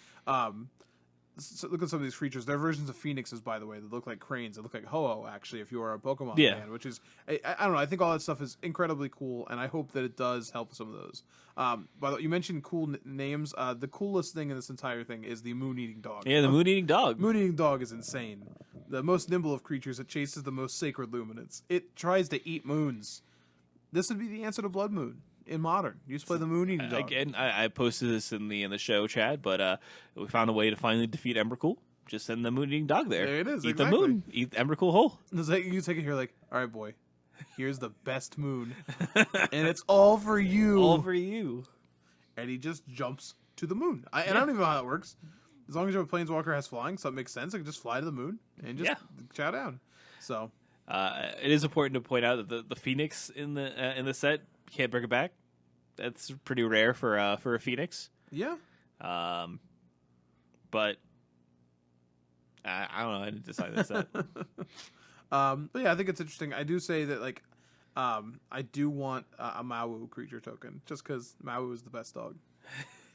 so look at some of these creatures. They're versions of phoenixes, by the way, that look like cranes. They look like Ho-Oh, actually, if you are a Pokemon fan, which is, I don't know, I think all that stuff is incredibly cool, and I hope that it does help some of those. By the way, you mentioned cool names. The coolest thing in this entire thing is the moon-eating dog. Yeah, the moon-eating dog. Moon-eating dog is insane. The most nimble of creatures, it chases the most sacred luminance. It tries to eat moons. This would be the answer to Blood Moon. In Modern, you just play the moon-eating dog. Again, I posted this in the show, Chad, but we found a way to finally defeat Emrakul. Just send the moon-eating dog there. There it is. Eat exactly. the moon. Eat Emrakul whole. It's like you take it here, like, all right, boy, here's the best moon, and it's all for you. All for you. And he just jumps to the moon. I don't even know how that works. As long as your planeswalker has flying, so it makes sense. I can just fly to the moon and just chow down. So it is important to point out that the Phoenix in the set, you can't bring it back. That's pretty rare for a Phoenix. Yeah. But I don't know. I didn't decide this set. But yeah, I think it's interesting. I do say that like, I do want a Mawu creature token just because Mawu is the best dog.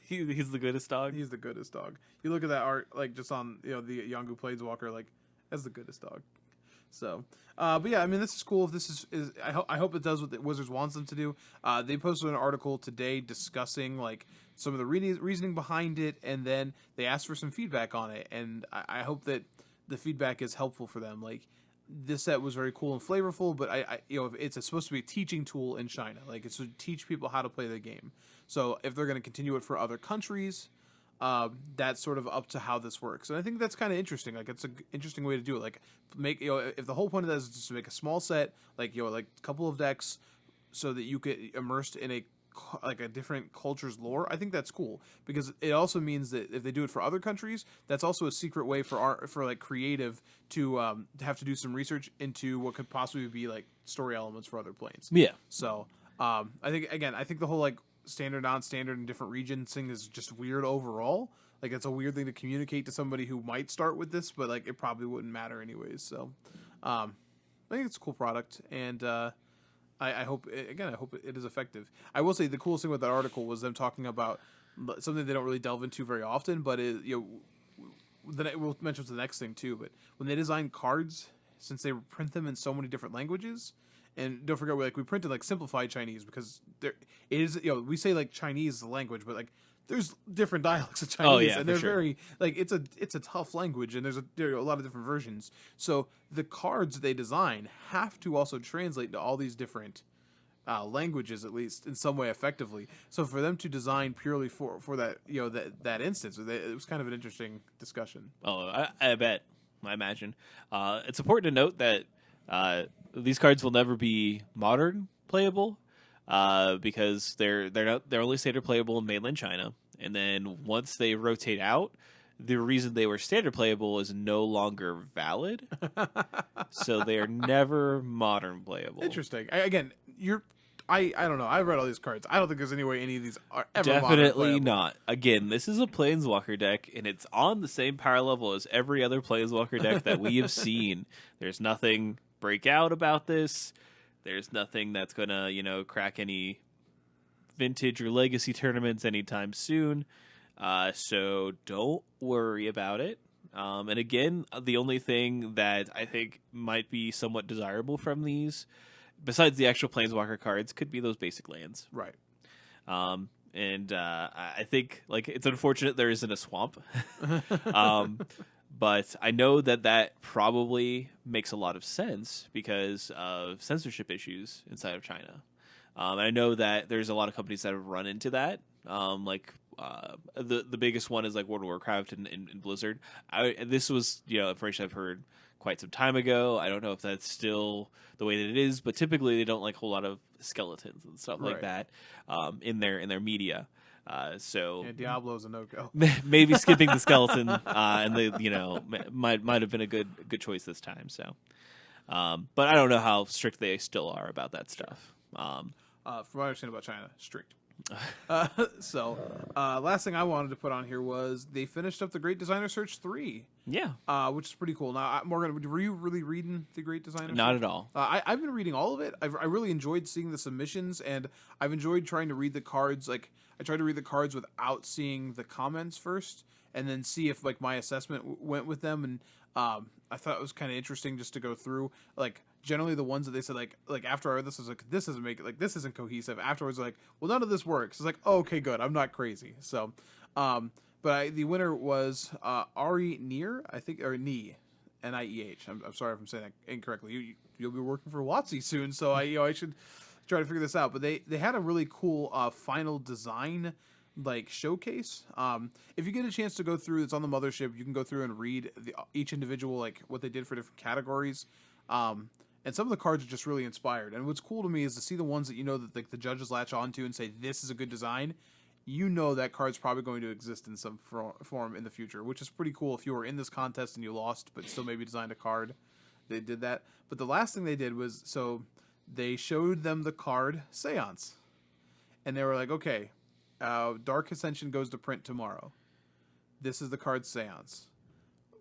He's the goodest dog. He's the goodest dog. You look at that art, like just on the Yongu Planeswalker, like that's the goodest dog. So, but yeah, I mean, this is cool. If this is I hope it does what the Wizards wants them to do. They posted an article today discussing like some of the reasoning behind it, and then they asked for some feedback on it. And I hope that the feedback is helpful for them. Like this set was very cool and flavorful, but it's supposed to be a teaching tool in China. Like it's to teach people how to play the game. So if they're going to continue it for other countries, that's sort of up to how this works. And I think that's kind of interesting. Like it's an interesting way to do it. Like make if the whole point of that is just to make a small set, like like a couple of decks, so that you get immersed in a different culture's lore. I think that's cool because it also means that if they do it for other countries, that's also a secret way for creative to have to do some research into what could possibly be like story elements for other planes. Yeah. So I think the whole like standard, non-standard, and different regions thing is just weird overall. Like it's a weird thing to communicate to somebody who might start with this, but like it probably wouldn't matter anyways. So I think it's a cool product, and I hope it is effective. I will say the coolest thing with that article was them talking about something they don't really delve into very often, but then we'll mention the next thing too. But when they design cards, since they print them in so many different languages. And don't forget, we printed like simplified Chinese because it is we say like Chinese is the language, but like there's different dialects of Chinese, Oh, yeah, and for they're sure. very like it's a tough language, and there are a lot of different versions. So the cards they design have to also translate to all these different languages, at least in some way, effectively. So for them to design purely for that that instance, it was kind of an interesting discussion. Oh, I bet. I imagine. It's important to note that these cards will never be modern playable because they're only standard playable in mainland China, and then once they rotate out, the reason they were standard playable is no longer valid, so they are never modern playable. Interesting. Again, I don't know. I've read all these cards. I don't think there's any way any of these are ever modern Definitely playable. not. Again, this is a Planeswalker deck, and it's on the same power level as every other Planeswalker deck that we have seen. There's nothing breakout about this. There's nothing that's gonna, crack any vintage or legacy tournaments anytime soon. So don't worry about it. And again, the only thing that I think might be somewhat desirable from these, besides the actual Planeswalker cards, could be those basic lands. Right. And I think it's unfortunate there isn't a swamp. But I know that probably makes a lot of sense because of censorship issues inside of China. And I know that there's a lot of companies that have run into that. The biggest one is like World of Warcraft and Blizzard. This was information I've heard quite some time ago. I don't know if that's still the way that it is, but typically they don't like a whole lot of skeletons and stuff like that in their media. So yeah, Diablo's a no-go. maybe skipping the skeleton and the might have been a good choice this time. So, but I don't know how strict they still are about that stuff. From what I understand about China, strict. Last thing I wanted to put on here was they finished up the Great Designer Search 3. Yeah. Which is pretty cool. Now, Morgan, were you really reading the Great Designer Not Search? at all. I've been reading all of it. I really enjoyed seeing the submissions, and I've enjoyed trying to read the cards. Like, I tried to read the cards without seeing the comments first, and then see if like my assessment went with them. And I thought it was kind of interesting just to go through. Like, generally the ones that they said like after I read this, I was like, this doesn't make it, like this isn't cohesive. Afterwards, like, well, none of this works. It's like, oh, okay, good. I'm not crazy. So, but the winner was Ari Neer, I think, or Nee, Nieh. I'm sorry if I'm saying that incorrectly. You'll be working for WotC soon, so I should try to figure this out. But they had a really cool final design like showcase. If you get a chance to go through, it's on the mothership. You can go through and read each individual like what they did for different categories. And some of the cards are just really inspired. And what's cool to me is to see the ones that that like the judges latch onto and say this is a good design. That card's probably going to exist in some form in the future, which is pretty cool. If you were in this contest and you lost, but still maybe designed a card, they did that. But the last thing they did was they showed them the card Seance, and they were like, okay, Dark Ascension goes to print tomorrow. This is the card Seance.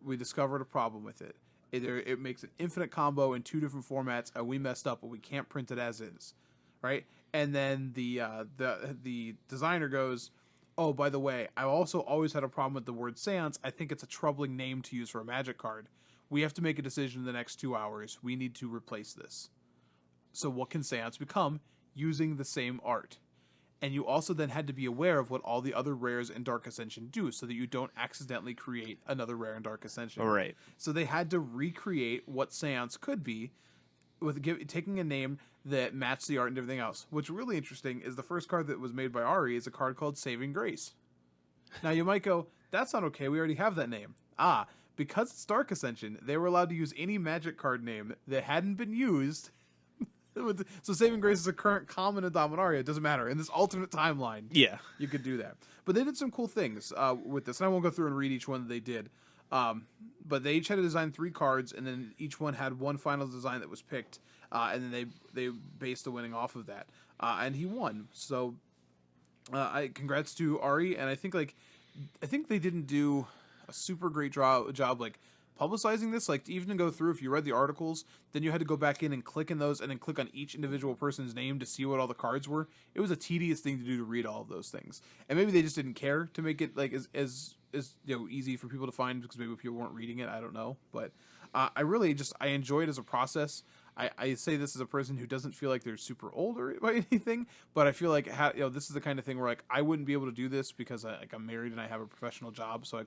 We discovered a problem with it. It makes an infinite combo in 2 different formats, and we messed up, but we can't print it as is, right? And then the designer goes, oh, by the way, I also always had a problem with the word Seance. I think it's a troubling name to use for a Magic card. We have to make a decision in the next 2 hours. We need to replace this. So what can Seance become using the same art? And you also then had to be aware of what all the other rares in Dark Ascension do so that you don't accidentally create another rare in Dark Ascension. All right. So they had to recreate what Seance could be with taking a name that matched the art and everything else. What's really interesting is the first card that was made by Ari is a card called Saving Grace. Now you might go, that's not okay, we already have that name. Because it's Dark Ascension, they were allowed to use any Magic card name that hadn't been used. So Saving Grace is a current common in Dominaria. It doesn't matter. In this alternate timeline, Yeah. you could do that. But they did some cool things with this. And I won't go through and read each one that they did. But they each had to design 3 cards, and then each one had one final design that was picked. And then they based the winning off of that. And he won. So congrats to Ari. And I think they didn't do a super great job like publicizing this. Like, to even go through, if you read the articles, then you had to go back in and click in those and then click on each individual person's name to see what all the cards were. It was a tedious thing to do to read all of those things. And maybe they just didn't care to make it like as easy for people to find because maybe people weren't reading it. I don't know. But I enjoy it as a process. I say this as a person who doesn't feel like they're super old or by anything, but I feel like this is the kind of thing where like I wouldn't be able to do this because I'm married and I have a professional job, so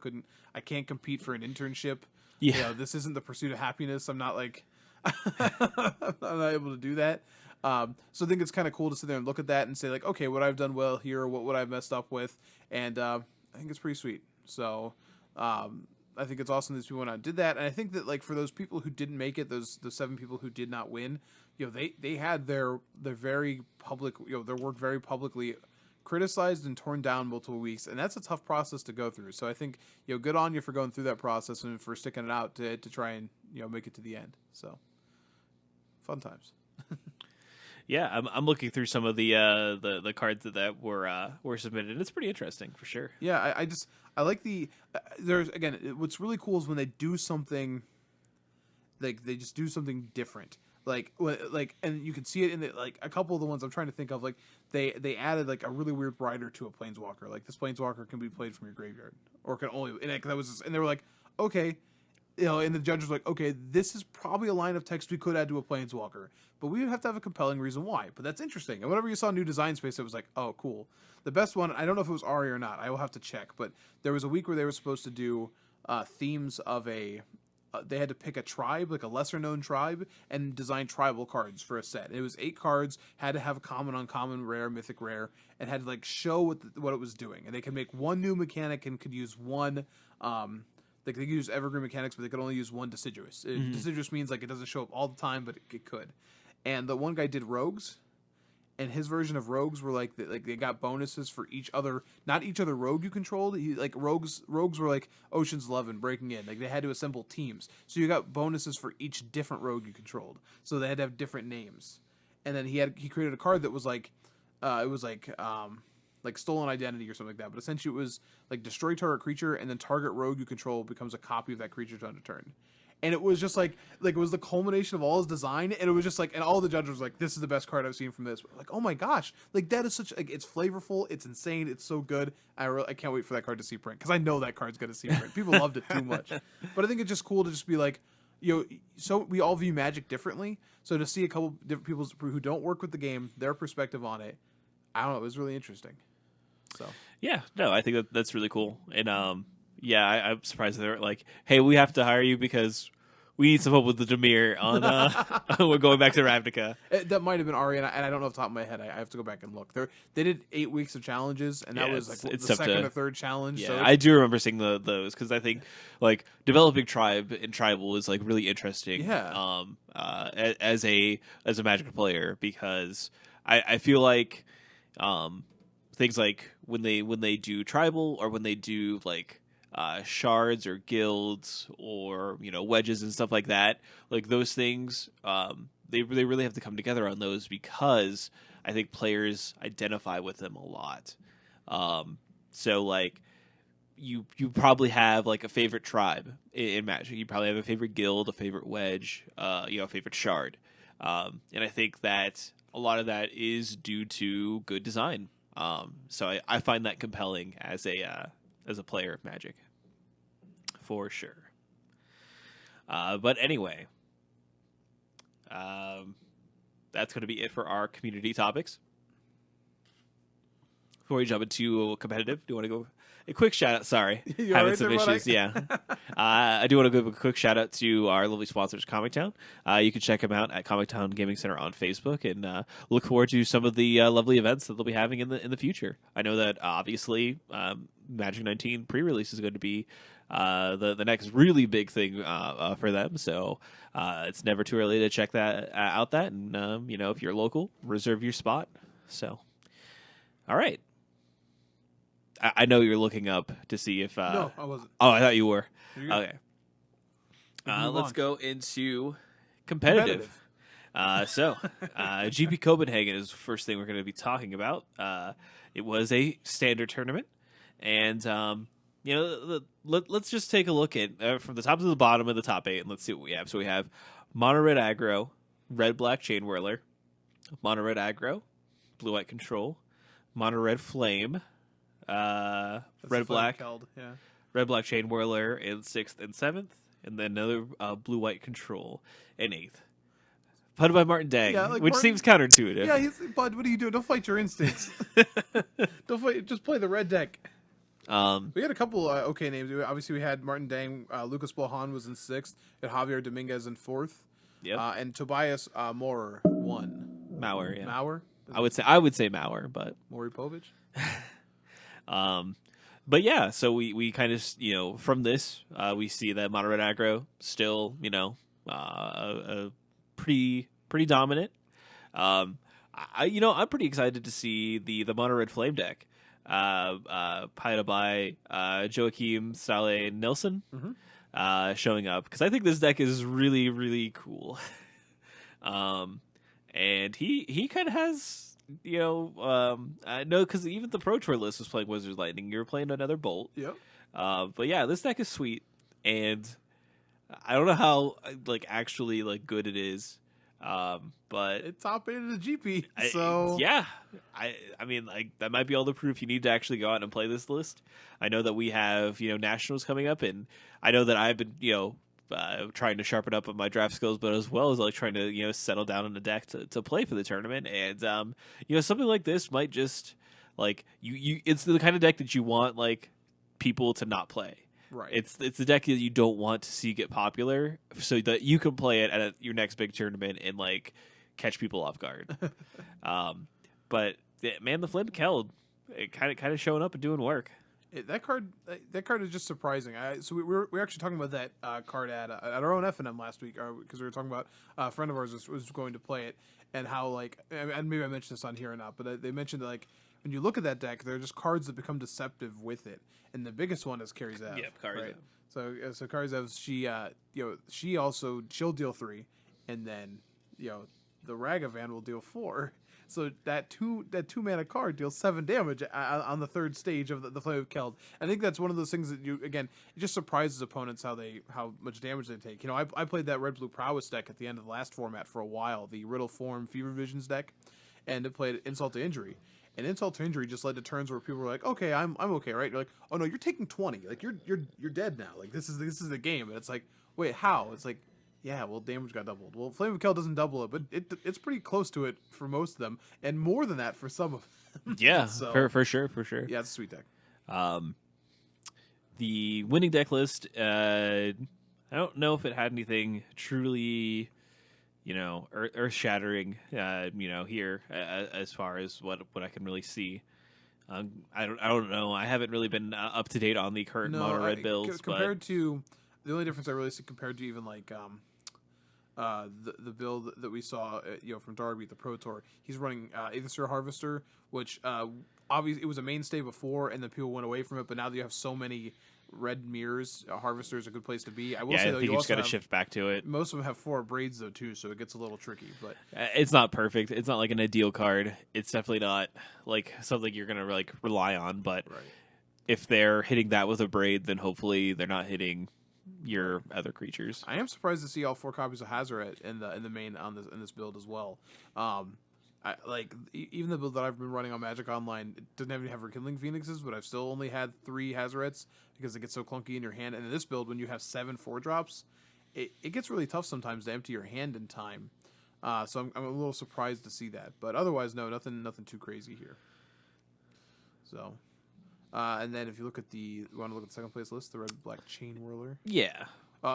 I can't compete for an internship. Yeah. This isn't the pursuit of happiness. I'm not like I'm not able to do that. So I think it's kind of cool to sit there and look at that and say like, okay, what I've done well here, what would I've messed up with, and I think it's pretty sweet. So I think it's awesome that these people went out and did that, and I think that like for those people who didn't make it, those 7 people who did not win, they had their very public, their work very publicly criticized and torn down multiple weeks, and that's a tough process to go through. So I think good on you for going through that process and for sticking it out to try and make it to the end. So fun times. Yeah, I'm looking through some of the cards that were submitted, and it's pretty interesting for sure. Yeah, I like there's again what's really cool is when they do something like they just do something different. Like and you can see it in like a couple of the ones I'm trying to think of, like they added like a really weird rider to a planeswalker. Like this planeswalker can be played from your graveyard or can only and they were like, okay, and the judge was like, okay, this is probably a line of text we could add to a planeswalker, but we would have to have a compelling reason why. But that's interesting. And whenever you saw new design space, it was like, oh, cool. The best one, I don't know if it was Ari or not. I will have to check. But there was a week where they were supposed to do themes of they had to pick a tribe, like a lesser known tribe, and design tribal cards for a set. It was 8 cards, had to have a common, uncommon, rare, mythic, rare, and had to like show what it was doing. And they could make one new mechanic and could use one. They could use evergreen mechanics, but they could only use one deciduous. Deciduous means like it doesn't show up all the time, but it could. And the one guy did rogues, and his version of rogues were like they got bonuses for not each other rogue you controlled. Rogues were like Ocean's 11 breaking in. Like they had to assemble teams, so you got bonuses for each different rogue you controlled. So they had to have different names. And then he created a card that was like stolen identity or something like that. But essentially it was like destroy target creature, and then target rogue you control becomes a copy of that creature's on a turn. And it was just like it was the culmination of all his design, and it was just like, and all the judges was like, this is the best card I've seen from this. Like, oh my gosh, like that is such like it's flavorful, it's insane, it's so good. I can't wait for that card to see print because I know that card's gonna see print. People loved it too much, but I think it's just cool to just be like, so we all view Magic differently. So to see a couple different people who don't work with the game, their perspective on it, I don't know, it was really interesting. So yeah, no, I think that's really cool, and yeah, I'm surprised they're like, hey, we have to hire you because we need some help with the Dimir on we're going back to Ravnica. That might have been Ari, and I don't know off the top of my head. I have to go back and look. They did 8 weeks of challenges, and that was like the second or third challenge. Yeah, so I do remember seeing those because I think like developing tribe and tribal is like really interesting. Yeah. As a Magic player, because I feel like things like when they do tribal or when they do like shards or guilds or wedges and stuff like that, like those things they really have to come together on those because I think players identify with them a lot. So like you probably have like a favorite tribe in Magic, you probably have a favorite guild, a favorite wedge, a favorite shard, and I think that a lot of that is due to good design. So I find that compelling as a player of Magic, for sure. But anyway, that's going to be it for our community topics. Before we jump into competitive, do you want to go a quick shout out? Sorry, having some issues. Yeah, I do want to give a quick shout out to our lovely sponsors, Comic Town. You can check them out at Comic Town Gaming Center on Facebook, and look forward to some of the lovely events that they'll be having in the future. I know that obviously Magic 19 pre-release is going to be the next really big thing for them. So it's never too early to check that out. And if you're local, reserve your spot. So, all right. I know you're looking up to see if. No, I wasn't. Oh, I thought you were. Okay. Let's go into competitive. So, GP Copenhagen is the first thing we're going to be talking about. It was a standard tournament, and let's just take a look at from the top to the bottom of the top 8, and let's see what we have. So we have Mono Red Aggro, Red Black Chain Whirler, Mono Red Aggro, Blue White Control, Mono Red Flame, Red Black, yeah. Red Black Chain Whirler in 6th and 7th, and then another Blue White Control in 8th. Put by Martin Dang, Yeah, like which Martin- seems counterintuitive. Yeah, Bud, what are you doing? Don't fight your instincts. Don't fight. Just play the red deck. We had a couple okay names. Obviously, we had Martin Dang. Lucas Bohan was in 6th. We had Javier Dominguez in 4th. Yep. And Tobias Maurer won. Maurer, yeah. Maurer? I would say Maurer, but Maury Povich? but yeah, so we kind of, from this, we see that Mono Red aggro still, pretty dominant. I'm pretty excited to see the Mono Red Flame deck, piloted by Joachim Stale Nilsson, showing up, because I think this deck is really, really cool. And he kind of has, no, because even the Pro Tour list was playing Wizard's Lightning. You were playing another Bolt. Yep. But yeah, this deck is sweet, and I don't know how actually good it is. But It top 8 of the GP. So I mean, that might be all the proof you need to actually go out and play this list. I know that we have nationals coming up, and I know that I've been trying to sharpen up on my draft skills, but as well as trying to settle down on the deck to play for the tournament. And something like this might just you it's the kind of deck that you want people to not play. right. It's the deck that you don't want to see get popular, so that you can play it at your next big tournament and catch people off guard. But man, the Flint Keld, it kind of showing up and doing work. That card is just surprising. So we were actually talking about that card at our own FNM last week, because we were talking about a friend of ours was going to play it, and how and maybe I mentioned this on here or not, but they mentioned that when you look at that deck, there are just cards that become deceptive with it, and the biggest one is Karizev. Yep, Karizev. Right? So Karizev, she'll deal 3, and then the Ragavan will deal 4. So that two mana card deals 7 damage on the 3rd stage of the Flame of Keld. I think that's one of those things that it just surprises opponents how much damage they take. I played that Red Blue Prowess deck at the end of the last format for a while, the Riddle Form Fever Visions deck, and it played Insult to Injury. And Insult to Injury just led to turns where people were like, okay, I'm okay, right? You're like, oh no, you're taking 20. You're dead now. This is the game. And it's like, wait, how? It's like, yeah, well, damage got doubled. Well, Flame of Keld doesn't double it, but it's pretty close to it for most of them, and more than that for some of them. Yeah, So, for sure. yeah, it's a sweet deck. The winning deck list, I don't know if it had anything truly, earth shattering, here as far as what I can really see. I don't know. I haven't really been up to date on the current Mono Red builds, compared to the only difference I really see compared to even the build that we saw from Darby at the Pro Tour. He's running Aether Harvester, which obviously it was a mainstay before, and then people went away from it. But now that you have so many red mirrors, Harvester is a good place to be. I will say, I though, think you just got to shift back to it. Most of them have 4 braids though too, so it gets a little tricky. But it's not perfect. It's not an ideal card. It's definitely not something you're gonna rely on. But right. If they're hitting that with a braid, then hopefully they're not hitting your other creatures. I am surprised to see all 4 copies of Hazoret in the main in this build as well. Even the build that I've been running on Magic Online, it doesn't even have Rekindling Phoenixes, but I've still only had 3 Hazorets because it gets so clunky in your hand. And in this build, when you have 7 4-drops, it gets really tough sometimes to empty your hand in time. So I'm a little surprised to see that. But otherwise, no, nothing too crazy here. So. And then if you look at you want to look at the second place list, the Red-Black Chain Whirler. Yeah.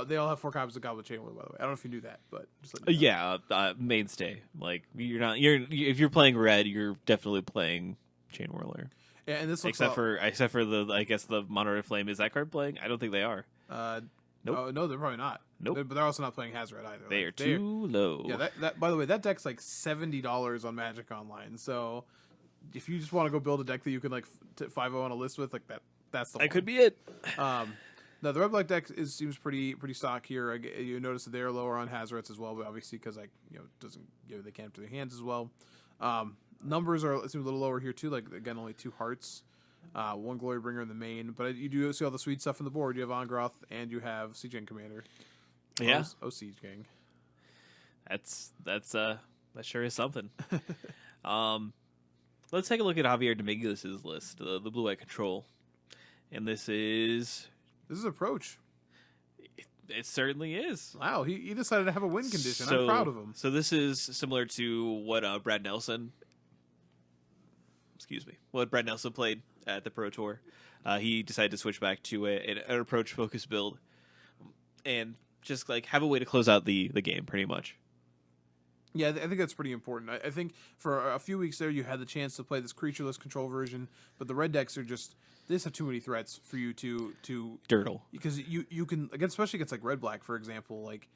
They all have 4 copies of Goblet Chain Whirler, by the way. I don't know if you knew that, but just let you know. Yeah, mainstay. If you're playing red, you're definitely playing Chain Whirler. Yeah, and this looks except for the Mono Red Flame. Is that card playing? I don't think they are. Nope. Oh, no, they're probably not. Nope. But they're also not playing Hazoret either. They are too low. Yeah, that by the way, that deck's $70 on Magic Online. So if you just want to go build a deck that you can 5-0 on a list with, that's the one. That could be it. No, the Red Black deck seems pretty stock here. You notice that they're lower on Hazorets as well, but obviously because they can't empty their hands as well. Numbers seem a little lower here too. Again, only 2 hearts, 1 Glorybringer in the main, but you do see all the sweet stuff on the board. You have Ongroth and you have Siege Gang Commander. Yeah, Siege Gang. That sure is something. Let's take a look at Javier Dominguez's list, the Blue White Control, and this is Approach. It certainly is. Wow, he decided to have a win condition. I'm proud of him. So this is similar to what Brad Nelson, what Brad Nelson played at the Pro Tour. He decided to switch back to an approach focused build, and just like have a way to close out the game, pretty much. Yeah, I think that's pretty important. I think for a few weeks there, you had the chance to play this creatureless control version, but the red decks are just they just have too many threats for you to Dirtle, because you can especially against like red black, for example, like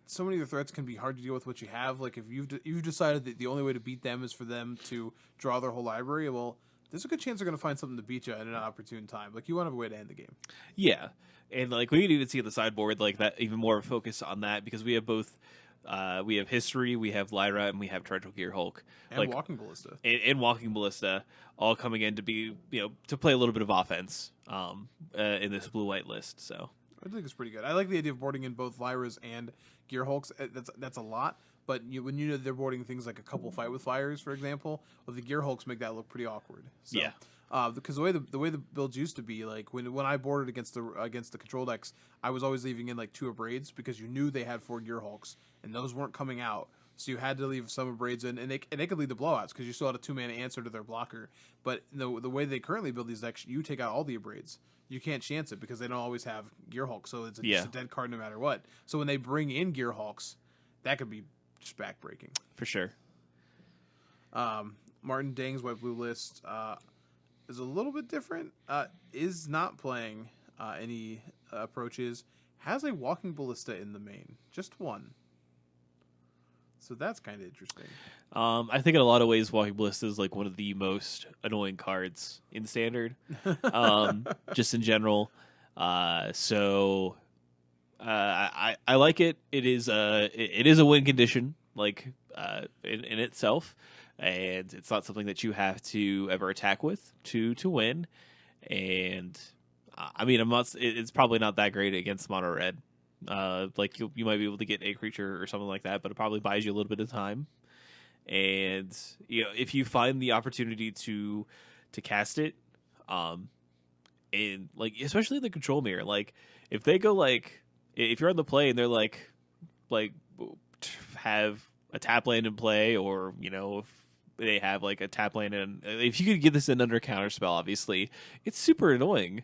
so many of the threats can be hard to deal with what you have. Like if you've decided that the only way to beat them is for them to draw their whole library, well, there's a good chance they're going to find something to beat you at an opportune time. Like you want to have a way to end the game. Yeah, and like we can even see on the sideboard like that even more focus on that because we have both. We have History, we have Lyra, and we have Torrential Gear Hulk. And Walking Ballista. And Walking Ballista, all coming in to be, to play a little bit of offense in this blue-white list. So I think it's pretty good. I like the idea of boarding in both Lyras and Gear Hulks. That's a lot, but when they're boarding things like a couple Fight with Fires, for example, well, the Gear Hulks make that look pretty awkward. So, yeah. Because the way the builds used to be, like when I boarded against the control decks, I was always leaving in like 2 Abrades because you knew they had 4 Gear Hulks and those weren't coming out, so you had to leave some Abrades in, and they could lead the blowouts because you still had a 2-mana answer to their blocker. But the way they currently build these decks, you take out all the Abrades. You can't chance it because they don't always have Gear Hulk, so it's just a dead card no matter what. So when they bring in Gear Hulks, that could be just backbreaking for sure. Martin Dang's white blue list. Is a little bit different. Is not playing any approaches. Has a Walking Ballista in the main. Just one. So that's kind of interesting. I think in a lot of ways, Walking Ballista is like one of the most annoying cards in Standard. Just in general. I like it. It is a win condition, like in itself. And it's not something that you have to ever attack with to win. And I mean, it's probably not that great against mono red. Like you might be able to get a creature or something like that, but it probably buys you a little bit of time. And if you find the opportunity to cast it, and like especially the control mirror, like if they go like if you're on the play and they're like have a tap land in play, or if they have like a tap land, and if you could get this in under counterspell, obviously it's super annoying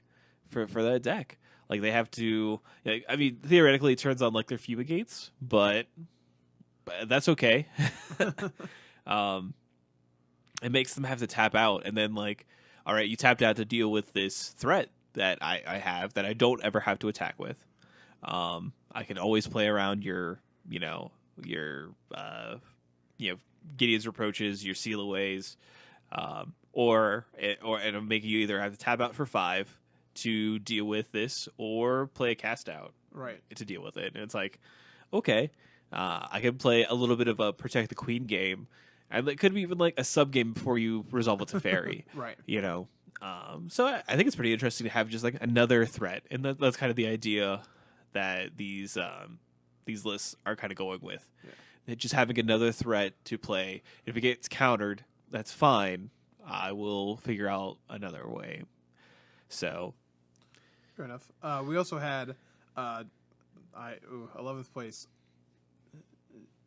for that deck. Like they have to, I mean, theoretically it turns on like their fumigates, but that's okay. It makes them have to tap out, and then like, all right, you tapped out to deal with this threat that I have that I don't ever have to attack with. I can always play around your Gideon's Reproaches, your Seal Aways, or it'll make you either have to tap out for 5 to deal with this, or play a cast out to deal with it. And it's like, okay, I can play a little bit of a Protect the Queen game, and it could be even like a sub game before you resolve with a fairy. Right. So I think it's pretty interesting to have just like another threat, and that's kind of the idea that these lists are kind of going with. Yeah. Just having another threat to play. If it gets countered, that's fine. I will figure out another way. So, fair enough. We also had 11th place,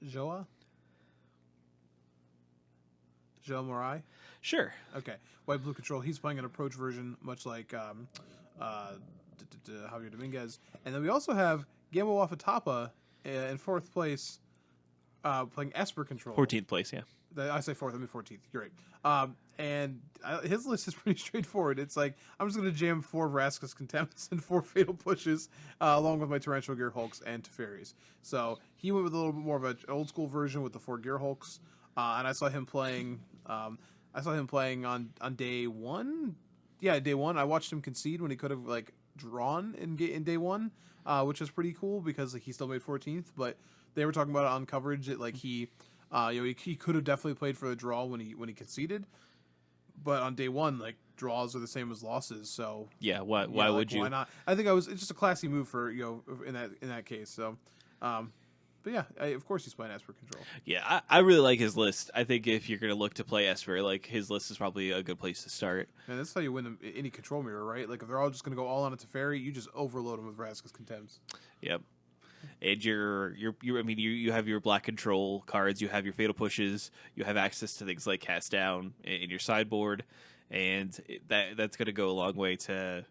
Joa Morai. Sure. Okay. White blue control. He's playing an approach version, much like Javier Dominguez. And then we also have Gambo Wafatapa in 4th place, playing Esper control. 14th place, yeah. I say 4th, I mean 14th. You're right. And his list is pretty straightforward. It's like, I'm just going to jam 4 Vraska's Contempts and 4 Fatal Pushes, along with my Torrential Gear Hulks and Teferis. So he went with a little bit more of an old school version with the 4 Gear Hulks. And I saw him playing on day 1. Yeah, day 1. I watched him concede when he could have like drawn in day 1, which was pretty cool because like, he still made 14th. But they were talking about it on coverage that like he could have definitely played for the draw when he conceded. But on day 1, like draws are the same as losses. So yeah, why would you? Why not? I think it's just a classy move for in that case. So But yeah, of course he's playing Esper Control. Yeah, I really like his list. I think if you're going to look to play Esper, like his list is probably a good place to start. Man, that's how you win any control mirror, right? Like if they're all just going to go all on a Teferi, you just overload them with Vraska's Contempts. Yep. And I mean, you have your black control cards, you have your fatal pushes, you have access to things like cast down in your sideboard, and that's going to go a long way to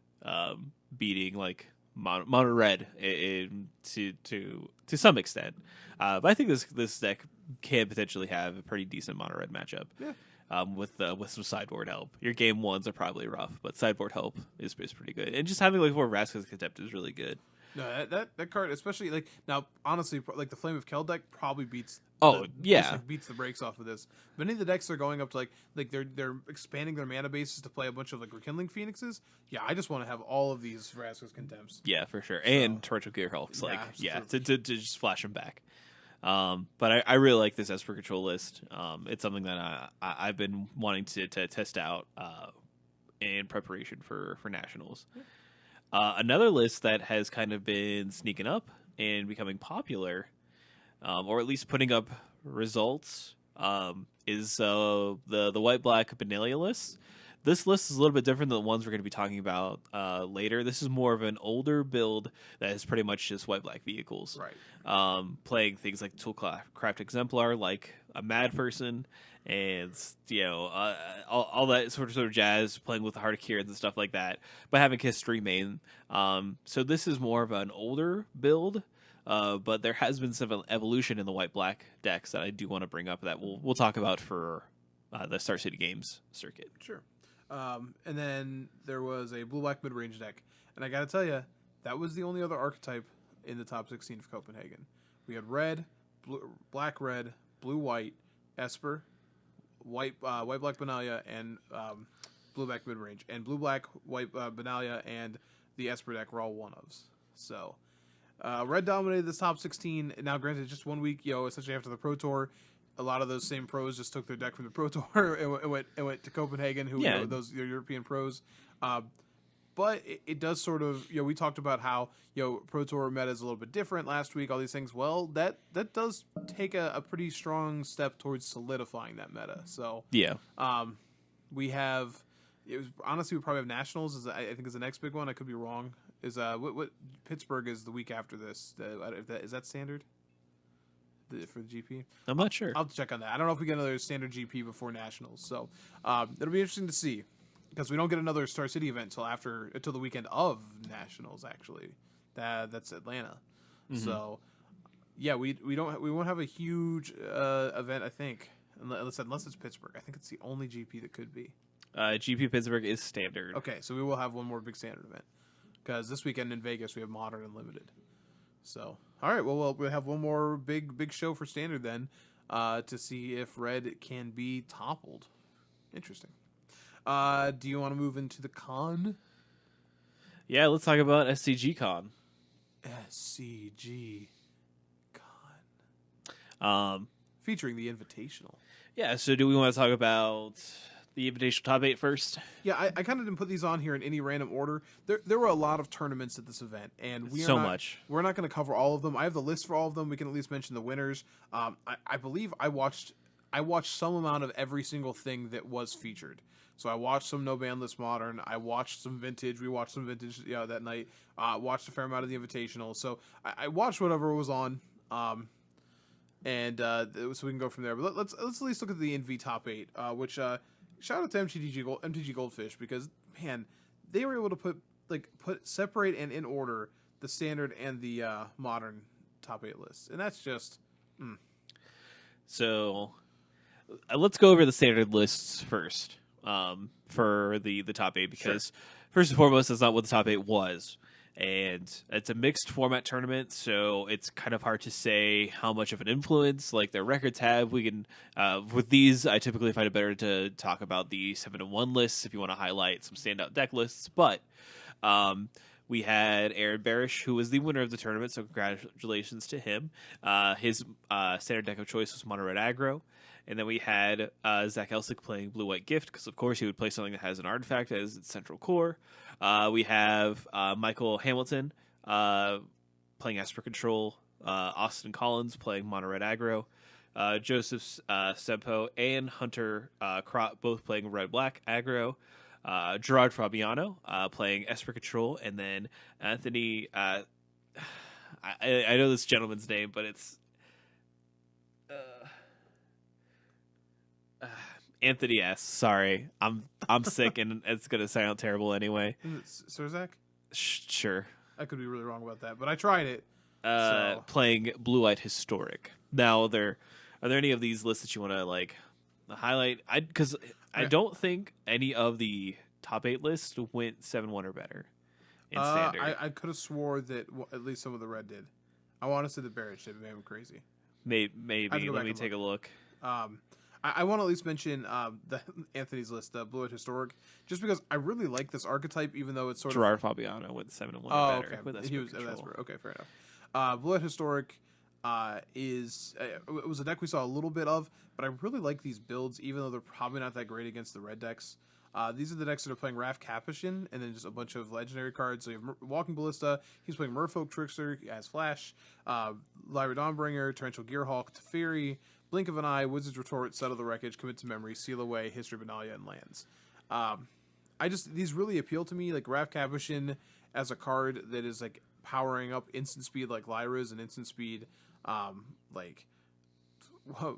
beating like mono red to some extent. But I think this deck can potentially have a pretty decent mono red matchup. Yeah. With some sideboard help. Your game ones are probably rough, but sideboard help is pretty good. And just having like more Vraska's Contempt is really good. No, that card, especially like now, honestly, like the Flame of Kel deck probably beats. Beats the brakes off of this. But any of the decks are going up to like they're expanding their mana bases to play a bunch of like Rekindling Phoenixes. Yeah, I just want to have all of these Vraska's Contempts. Yeah, for sure, and Torrential Gearhulks, to just flash them back. But I really like this Esper Control list. It's something that I've been wanting to test out in preparation for Nationals. Another list that has kind of been sneaking up and becoming popular, or at least putting up results, is the white-black Benalia list. This list is a little bit different than the ones we're going to be talking about later. This is more of an older build that is pretty much just white-black vehicles. Right. Playing things like Toolcraft Exemplar, like a Mad Person, and all that sort of jazz, playing with the Heart of Kieran and stuff like that, but having history main. So this is more of an older build, but there has been some evolution in the white-black decks that I do want to bring up that we'll talk about for the Star City Games circuit. Sure. And then there was a blue-black mid-range deck, and I got to tell you, that was the only other archetype in the top 16 for Copenhagen. We had red, black-red, blue-white, Esper, white-black Benalia, and blue-black mid-range. And blue-black, white Benalia, and the Esper deck were all one-ofs. So, red dominated the top 16. Now, granted, just 1 week, essentially after the Pro Tour, a lot of those same pros just took their deck from the Pro Tour and went to Copenhagen, those European pros. But it does sort of, we talked about how, Pro Tour meta is a little bit different last week, all these things. Well, that does take a pretty strong step towards solidifying that meta. So, yeah. We have, honestly, we probably have Nationals, I think is the next big one. I could be wrong. What Pittsburgh is the week after this. Is that standard? For the GP? I'm not sure. I'll check on that. I don't know if we get another standard GP before Nationals. So, it'll be interesting to see. Because we don't get another Star City event until the weekend of Nationals. Actually, that's Atlanta. Mm-hmm. So, yeah, we won't have a huge event. I think unless it's Pittsburgh. I think it's the only GP that could be. GP Pittsburgh is standard. Okay, so we will have one more big standard event. Because this weekend in Vegas we have Modern and Limited. So, all right, well we'll have one more big show for standard then, to see if red can be toppled. Interesting. Do you want to move into the con? Yeah, let's talk about SCG Con. SCG Con. Featuring the Invitational. Yeah, so do we want to talk about the Invitational top 8 first? Yeah, I kind of didn't put these on here in any random order. There were a lot of tournaments at this event, and we're not going to cover all of them. I have the list for all of them. We can at least mention the winners. I believe I watched some amount of every single thing that was featured. So I watched some No Ban List Modern. I watched some Vintage. We watched some Vintage that night. Watched a fair amount of the Invitational. So I watched whatever was on. So we can go from there. But let's at least look at the NV top 8, which shout out to MTG Goldfish, because man, they were able to put separate and in order the standard and the modern top 8 lists, and that's just. So let's go over the standard lists first. For the top 8, because first and foremost, that's not what the top 8 was. And it's a mixed format tournament, so it's kind of hard to say how much of an influence like their records have. We can with these, I typically find it better to talk about the 7-1 lists if you want to highlight some standout deck lists. But we had Aaron Barish, who was the winner of the tournament, so congratulations to him. His standard deck of choice was Mono Red Aggro. And then we had Zach Elsick playing Blue-White Gift, because of course he would play something that has an artifact as its central core. We have Michael Hamilton playing Esper Control, Austin Collins playing Mono Red Aggro. Joseph Sempo and Hunter Crop both playing Red Black Aggro. Gerard Fabiano playing Esper Control, and then Anthony. I know this gentleman's name, but it's Anthony S. Sorry, I'm sick, and it's gonna sound terrible anyway. Surzak? Sure. I could be really wrong about that, but I tried it. Playing Blue-Eyed Historic. Now, are there any of these lists that you want to like highlight? Because I don't think any of the top 8 lists went 7-1 or better in standard. I could have swore that at least some of the red did. I want to say the Barrage did. Maybe I'm crazy. Maybe. Let me take a look. I want to at least mention Anthony's list, Blue-Eyed Historic, just because I really like this archetype, even though it's sort Gerard Fabiano went 7-1 or better. Okay. With He was Esper. Okay, fair enough. Blue-Eyed Historic is it was a deck we saw a little bit of, but I really like these builds, even though they're probably not that great against the red decks. These are the decks that are playing Raf Capuchin, and then just a bunch of legendary cards. So you have Walking Ballista, he's playing Merfolk Trickster as Flash, Lyra Dawnbringer, Torrential Gearhulk, Teferi, Blink of an Eye, Wizard's Retort, Settle the Wreckage, Commit to Memory, Seal Away, History of Benalia, and Lands. These really appeal to me, like Raf Capuchin as a card that is like powering up instant speed like Lyra's and instant speed like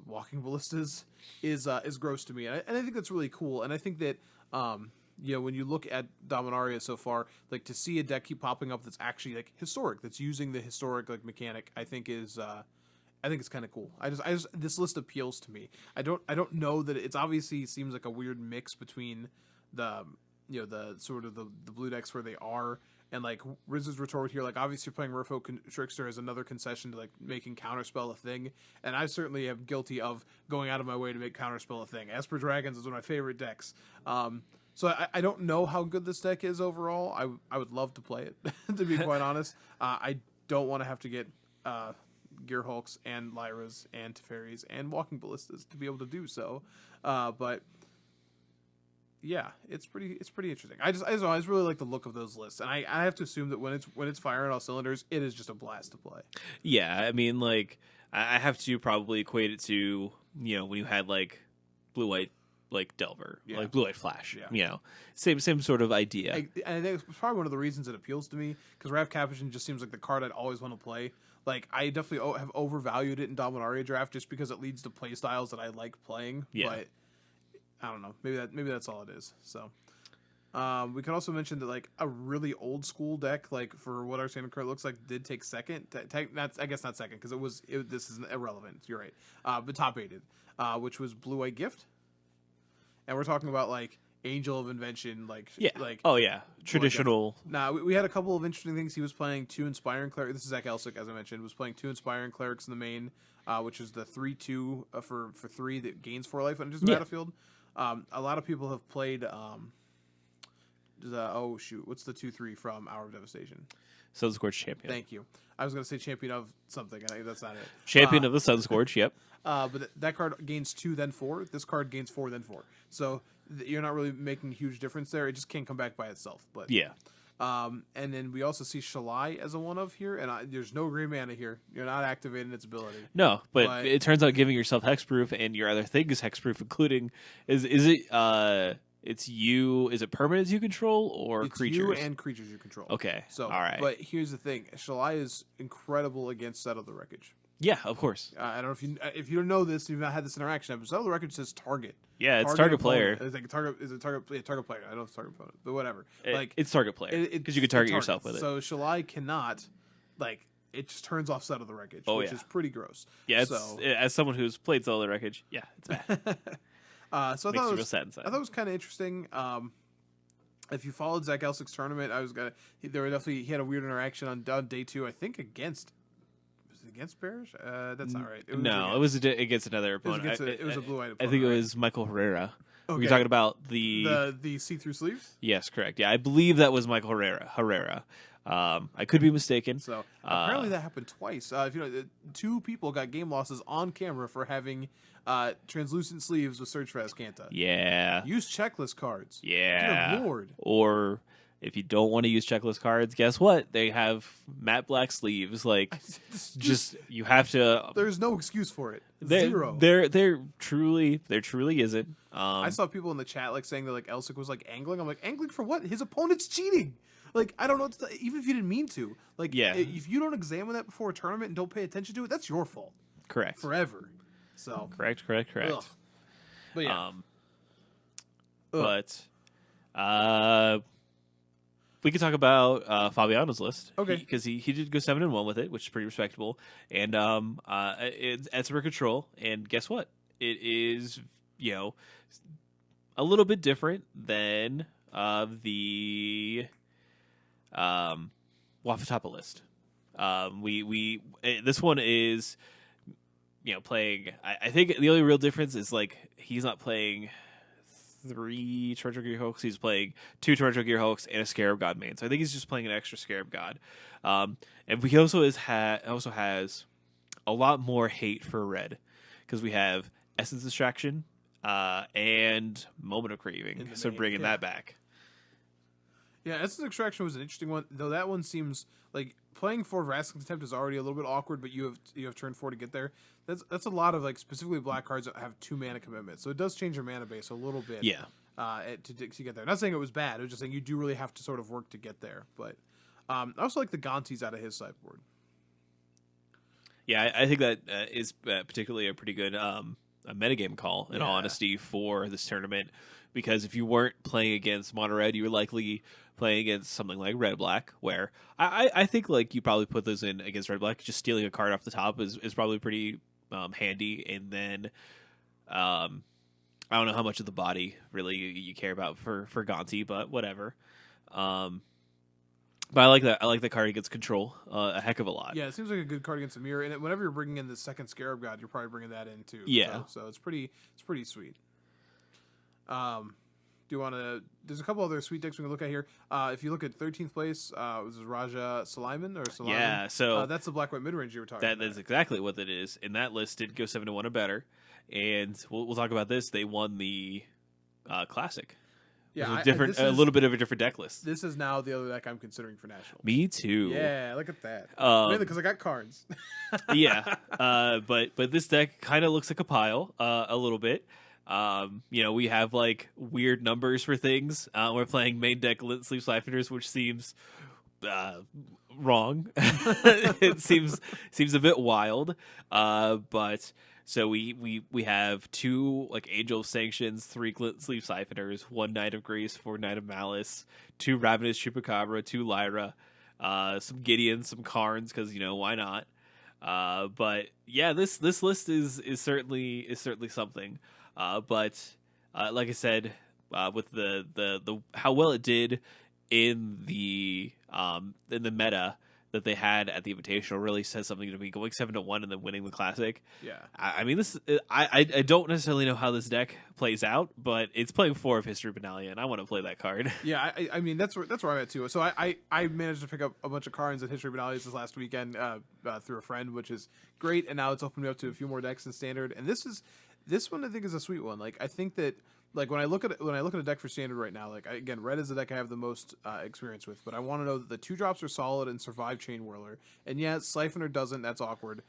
Walking Ballistas is gross to me, and I think that's really cool. And I think that when you look at Dominaria so far, like to see a deck keep popping up that's actually like historic, that's using the historic like mechanic, I think it's kind of cool. I just this list appeals to me. I don't know that it's obviously seems like a weird mix between the sort of the blue decks where they are, and like Riz's Retort here, like obviously playing Merfolk Trickster is another concession to like making Counterspell a thing, and I certainly am guilty of going out of my way to make Counterspell a thing. Esper Dragons is one of my favorite decks. So I don't know how good this deck is overall. I would love to play it, to be quite honest. I don't want to have to get Gearhulks and Lyras and Teferis and Walking Ballistas to be able to do so. But yeah, it's pretty interesting. I just really like the look of those lists, and I have to assume that when it's firing all cylinders, it is just a blast to play. Yeah, I mean, like I have to probably equate it to when you had like Blue-White like Delver, like Blue-White Flash. Yeah. Same sort of idea. I think it's probably one of the reasons it appeals to me, because Raf Capuchin just seems like the card I'd always want to play. Like I definitely have overvalued it in Dominaria draft just because it leads to play styles that I like playing. Yeah. But I don't know. Maybe that's all it is. So we can also mention that like a really old school deck, like for what our standard card looks like, did take second. I guess not second, because this is irrelevant. You're right. But top 8'd, which was Blue-White Gift, and we're talking about like Angel of Invention, traditional. We had a couple of interesting things. He was playing 2 Inspiring Clerics. This is Zach Elsick, as I mentioned, was playing 2 Inspiring Clerics in the main, which is the 3/2 for 3 that gains 4 life on just the battlefield. A lot of people have played. What's the 2/3 from Hour of Devastation? Sunscorch Champion. Thank you. I was going to say Champion of something, and that's not it. Champion of the Sunscorch. Yep. But that card gains 2, then 4. This card gains 4, then 4. So you're not really making a huge difference there. It just can't come back by itself. But yeah. And then we also see Shalai as a 1/of here, and there's no green mana here. You're not activating its ability. No, but it turns out giving yourself hexproof and your other thing is hexproof, including is it it's you? Is it permanents you control or it's creatures? You and creatures you control. Okay, so all right. But here's the thing: Shalai is incredible against Settle the Wreckage. Yeah, of course. I don't know if you don't know this, you've not had this interaction. But Settle the Wreckage says target. Yeah, it's target player. It's like target player. I don't know if it's target opponent, but whatever. It's target player because you can target yourself with it. So Shalai cannot, it just turns off Settle the Wreckage, which is pretty gross. Yeah, as someone who's played Settle the Wreckage, yeah, it's bad. So I thought it was kind of interesting. If you followed Zach Elsick's tournament, he had a weird interaction on day 2, I think against Parrish. That's not right. It was against another opponent. It was a blue-eyed opponent. I think it was Michael Herrera. Okay. We're talking about the see-through sleeves. Yes, correct. Yeah, I believe that was Michael Herrera. I could be mistaken. So apparently that happened twice. 2 people got game losses on camera for having translucent sleeves with Search for Azcanta. Yeah. Use checklist cards. Yeah. Good Lord. Or If you don't want to use checklist cards, guess what? They have matte black sleeves. Like, just you have to. There's no excuse for it. There, Zero. there truly isn't. I saw people in the chat like saying that like Elsic was like angling. I'm like, angling for what? His opponent's cheating. Like, I don't know. Even if you didn't mean to. Like, Yeah. if you don't examine that before a tournament and don't pay attention to it, that's your fault. Correct. Forever. So. Correct. Ugh. But yeah. We could talk about Fabiano's list. Okay. Because he did go 7-1 with it, which is pretty respectable. And it's under control. And guess what? It is, a little bit different than the Wafatapa list. This one is, playing. I think the only real difference is like he's not playing 3 Torrential Gearhulks. He's playing 2 Torrential Gearhulks and a Scarab God main. So I think he's just playing an extra Scarab God. And he also has a lot more hate for red because we have Essence Distraction and Moment of Craving. So bringing that back. Yeah, Essence Extraction was an interesting one, though. That one seems like playing 4 Rascal's Attempt is already a little bit awkward, but you have turn 4 to get there. That's a lot of like specifically black cards that have 2 mana commitment, so it does change your mana base a little bit. Yeah. To get there. Not saying it was bad. It was just saying you do really have to sort of work to get there. But I also like the Gontis out of his sideboard. Yeah, I think that is particularly a pretty good a metagame call, in all honesty, for this tournament. Because if you weren't playing against Mono Red, you were likely playing against something like Red Black, where I think like you probably put those in against Red Black. Just stealing a card off the top is probably pretty handy. And then I don't know how much of the body really you care about for Gonti, but whatever. But I like that. I like the card against control a heck of a lot. Yeah, it seems like a good card against a mirror. And whenever you're bringing in the second Scarab God, you're probably bringing that in too. Yeah. So it's pretty sweet. Do you want to? There's a couple other sweet decks we can look at here. If you look at 13th place, this is Raja Sulaiman or Sulaiman. Yeah, so that's the black white mid range you were talking about. That's exactly what it is. And that list did go 7-1 or better. And we'll talk about this. They won the Classic. Yeah, a little bit of a different deck list. This is now the other deck I'm considering for national. Me too. Yeah, look at that. Mainly because I got cards. Yeah, but this deck kind of looks like a pile a little bit. We have like weird numbers for things. We're playing main deck Lint Sleep Siphoners, which seems wrong. It seems a bit wild. But so we have 2 like Angel of Sanctions, 3 Glint Sleep Siphoners, 1 Knight of Grace, 4 Knight of Malice, 2 Ravenous Chupacabra, 2 Lyra, some Gideons, some Karns, because why not? But yeah, this list is certainly something. But like I said, with the how well it did in the meta that they had at the Invitational really says something to me. Going 7-1 and then winning the Classic. Yeah, I mean this. I don't necessarily know how this deck plays out, but it's playing 4 of History Benalia, and I want to play that card. Yeah, I mean that's where I'm at too. So I managed to pick up a bunch of cards at History Benalia this last weekend through a friend, which is great, and now it's opened me up to a few more decks in Standard, and this one I think is a sweet one. Like I think that like when I look at a deck for Standard right now, like again, red is the deck I have the most experience with, but I want to know that the 2-drops are solid and survive Chain Whirler. And yeah, Siphoner doesn't. That's awkward.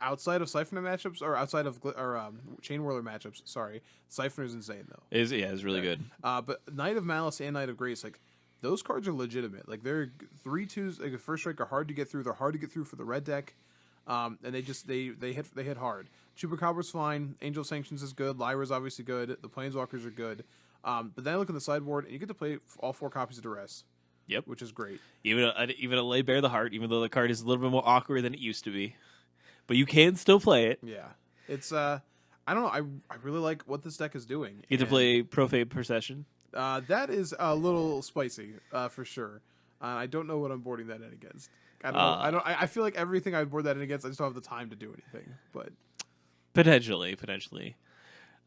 Outside of Siphoner matchups or outside of Chain Whirler matchups, sorry, Siphoner's insane though. It's really good. But Knight of Malice and Knight of Grace, like those cards are legitimate. Like they're 3/2s. Like the first strike are hard to get through. They're hard to get through for the red deck. And they hit hard. Chupacabra's fine. Angel Sanctions is good. Lyra's obviously good. The Planeswalkers are good. But then I look at the sideboard, and you get to play all 4 copies of Duress. Yep, which is great. Even a Lay Bare the Heart, even though the card is a little bit more awkward than it used to be, but you can still play it. Yeah, it's I don't know. I really like what this deck is doing. You get to play Profane Procession. That is a little spicy for sure. I don't know what I'm boarding that in against. I feel like everything I board that in against, I just don't have the time to do anything. But potentially.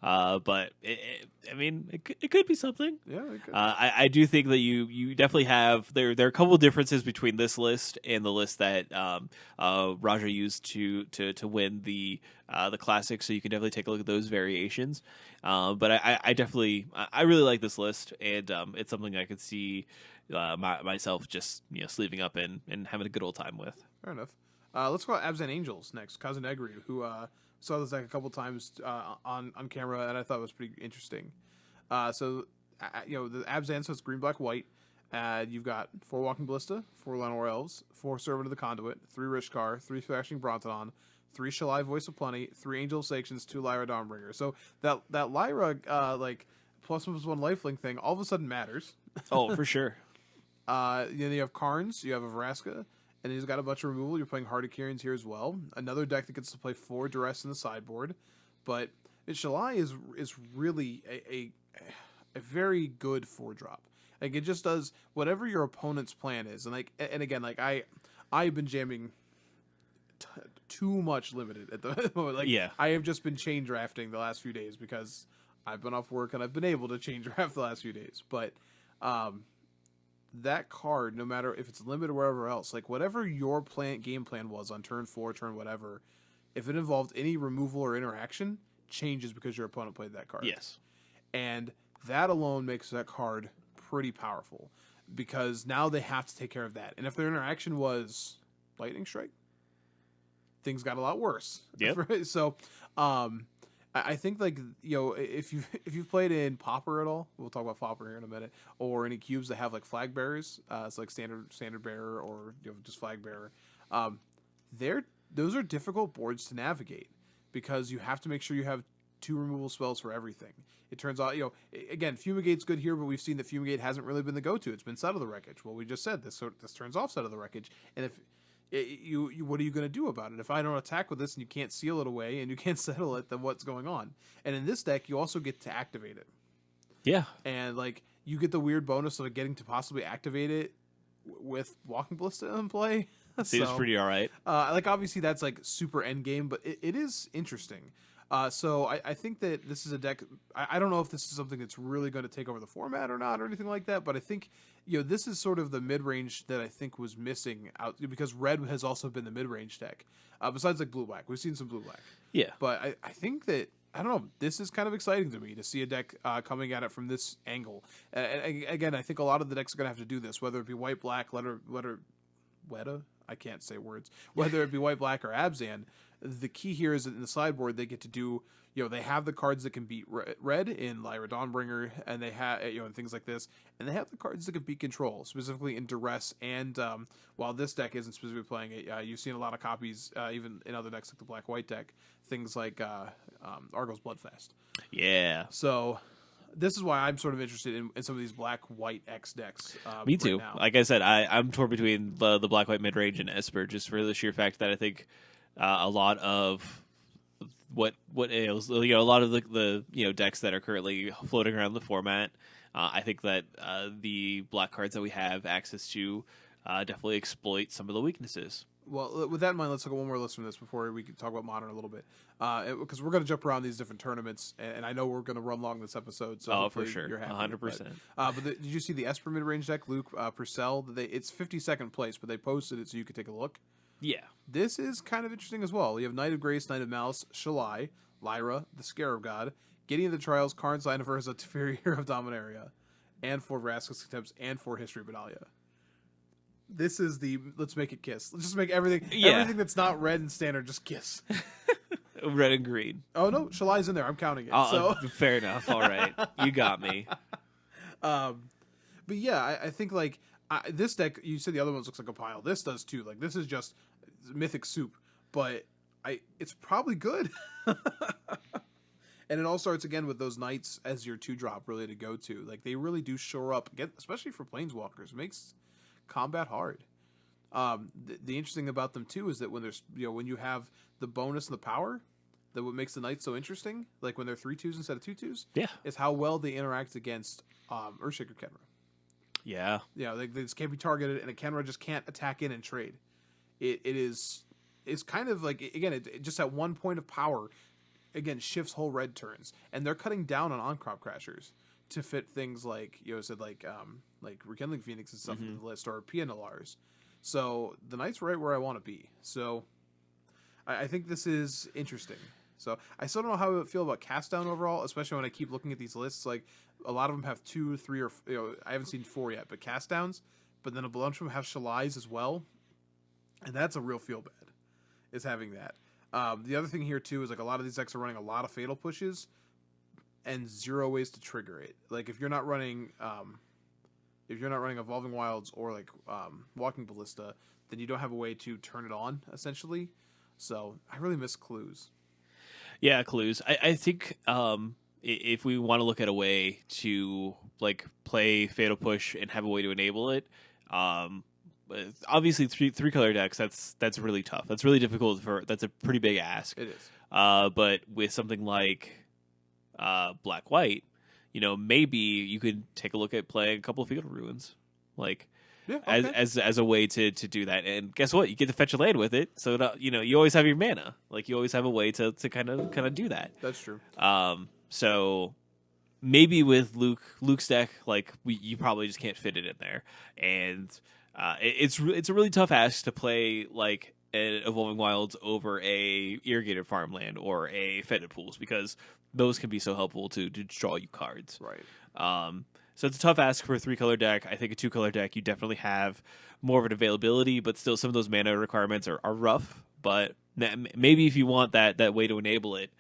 But it could be something. Yeah, it could. I do think that you definitely have there are a couple of differences between this list and the list that Raja used to win the Classic. So you can definitely take a look at those variations. But I really like this list, and it's something I could see myself just sleeving up and having a good old time with. Fair enough. Let's go Abzan Angels next. Kazunegru, who saw this deck a couple times on camera, and I thought it was pretty interesting. The Abzan, so it's green, black, white. You've got 4 Walking Ballista, 4 Llanowar Elves, 4 Servant of the Conduit, 3 Rishkar, 3 Thrashing Brontodon, 3 Shalai Voice of Plenty, 3 Angel Sanctions, 2 Lyra Dawnbringer. So that Lyra +1/+1 lifelink thing all of a sudden matters. Oh, for sure. You have Karns, you have a Vraska, and he's got a bunch of removal. You're playing Heart of Kyrans here as well. Another deck that gets to play 4 Duress in the sideboard. But Shalai is really a very good 4-drop. Like, it just does whatever your opponent's plan is. And again, I've been jamming too much limited at the moment. I have just been chain drafting the last few days because I've been off work and I've been able to chain draft the last few days. But that card, no matter if it's limited or wherever else, like whatever your game plan was on turn 4, turn whatever, if it involved any removal or interaction, changes because your opponent played that card. Yes. And that alone makes that card pretty powerful because now they have to take care of that. And if their interaction was Lightning Strike, things got a lot worse. Yep. So, I think if you've played in Pauper at all, we'll talk about Pauper here in a minute, or any cubes that have like flag bearers, it's like standard bearer or just flag bearer. Those are difficult boards to navigate because you have to make sure you have 2 removal spells for everything. It turns out, again, Fumigate's good here, but we've seen that Fumigate hasn't really been the go-to. It's been Set of the Wreckage. Well, we just said this turns off Set of the Wreckage, and if what are you going to do about it? If I don't attack with this and you can't seal it away and you can't settle it, then what's going on? And in this deck, you also get to activate it. Yeah. And you get the weird bonus of getting to possibly activate it with Walking Ballista in play. Seems pretty all right. Obviously that's super end game, but it is interesting. So I think that this is a deck. I don't know if this is something that's really going to take over the format or not or anything like that, but I think this is sort of the mid-range that I think was missing out because red has also been the mid-range deck. Besides blue-black. We've seen some blue-black. Yeah. But I think that, I don't know, this is kind of exciting to me to see a deck coming at it from this angle. Again, I think a lot of the decks are going to have to do this, whether it be white-black, Weta? I can't say words. Whether it be white-black or Abzan, the key here is that in the sideboard they get to do, they have the cards that can beat red in Lyra Dawnbringer, and they have, and things like this, and they have the cards that can beat control, specifically in Duress, and while this deck isn't specifically playing it, you've seen a lot of copies, even in other decks like the black-white deck, things like Argo's Bloodfast. Yeah. So this is why I'm sort of interested in some of these black-white X decks. Me too. Right now. Like I said, I'm torn between the black-white mid-range and Esper, just for the sheer fact that I think a lot of what ails, a lot of the decks that are currently floating around the format, I think that the black cards that we have access to definitely exploit some of the weaknesses. Well, with that in mind, let's look at one more list from this before we can talk about Modern a little bit. Because we're going to jump around these different tournaments, and I know we're going to run long this episode. So for sure, you're happy. 100%. But did you see the Esper mid-range deck, Luke Purcell? It's 52nd place, but they posted it so you could take a look. Yeah. This is kind of interesting as well. You have Knight of Grace, Knight of Malice, Shalai, Lyra, the Scarab God, Gideon of the Trials, Karn, Sign of Urza, Teferi, Hero of Dominaria, and 4 Vraska's Contempts, and 4 History of Bedalia. This is the let's make it kiss. Let's just make everything that's not red and standard just kiss. Red and green. Oh no, Shalai's in there. I'm counting it. Fair enough. All right, you got me. But yeah, I think this deck. You said the other ones looks like a pile. This does too. This is just mythic soup, but it's probably good. And it all starts again with those knights as your 2-drop really to go to. They really do shore up, especially for planeswalkers. It makes combat hard. The interesting about them too is that when there's when you have the bonus and the power, that what makes the knights so interesting, when they're 3/2s instead of 2/2s, is how well they interact against Earthshaker Kenra. Yeah. They just can't be targeted, and a Kenra just can't attack in and trade. It's kind of again, it just at one point of power, again, shifts whole red turns, and they're cutting down on crop crashers to fit things like Rekindling Phoenix and stuff into the list, or PNLRs. So the Knight's right where I want to be. So I think this is interesting. So I still don't know how I feel about cast down overall, especially when I keep looking at these lists. Like a lot of them have 2, 3, or I haven't seen 4 yet, but cast downs. But then a bunch of them have Shalais as well, and that's a real feel bad. Is having that. The other thing here too is like a lot of these decks are running a lot of fatal pushes, and 0 ways to trigger it. Like if you're not running Evolving Wilds or like Walking Ballista, then you don't have a way to turn it on essentially. So I really miss clues. Yeah, clues. I think if we want to look at a way to like play Fatal Push and have a way to enable it, obviously three color decks that's really tough. That's really difficult that's a pretty big ask. It is. But with something like Black White, maybe you could take a look at playing a couple of Field Ruins, like Yeah, okay. as a way to do that. And guess what? You get to fetch a land with it, so you always have your mana. Like you always have a way to kind of do that. That's true. So maybe with Luke's deck, like you probably just can't fit it in there, and it's a really tough ask to play like an Evolving Wilds over a irrigated farmland or a fetid pools, because those can be so helpful to draw you cards. Right. So it's a tough ask for a 3-color deck. I think a 2-color deck, you definitely have more of an availability, but still some of those mana requirements are rough. But maybe if you want that way to enable it,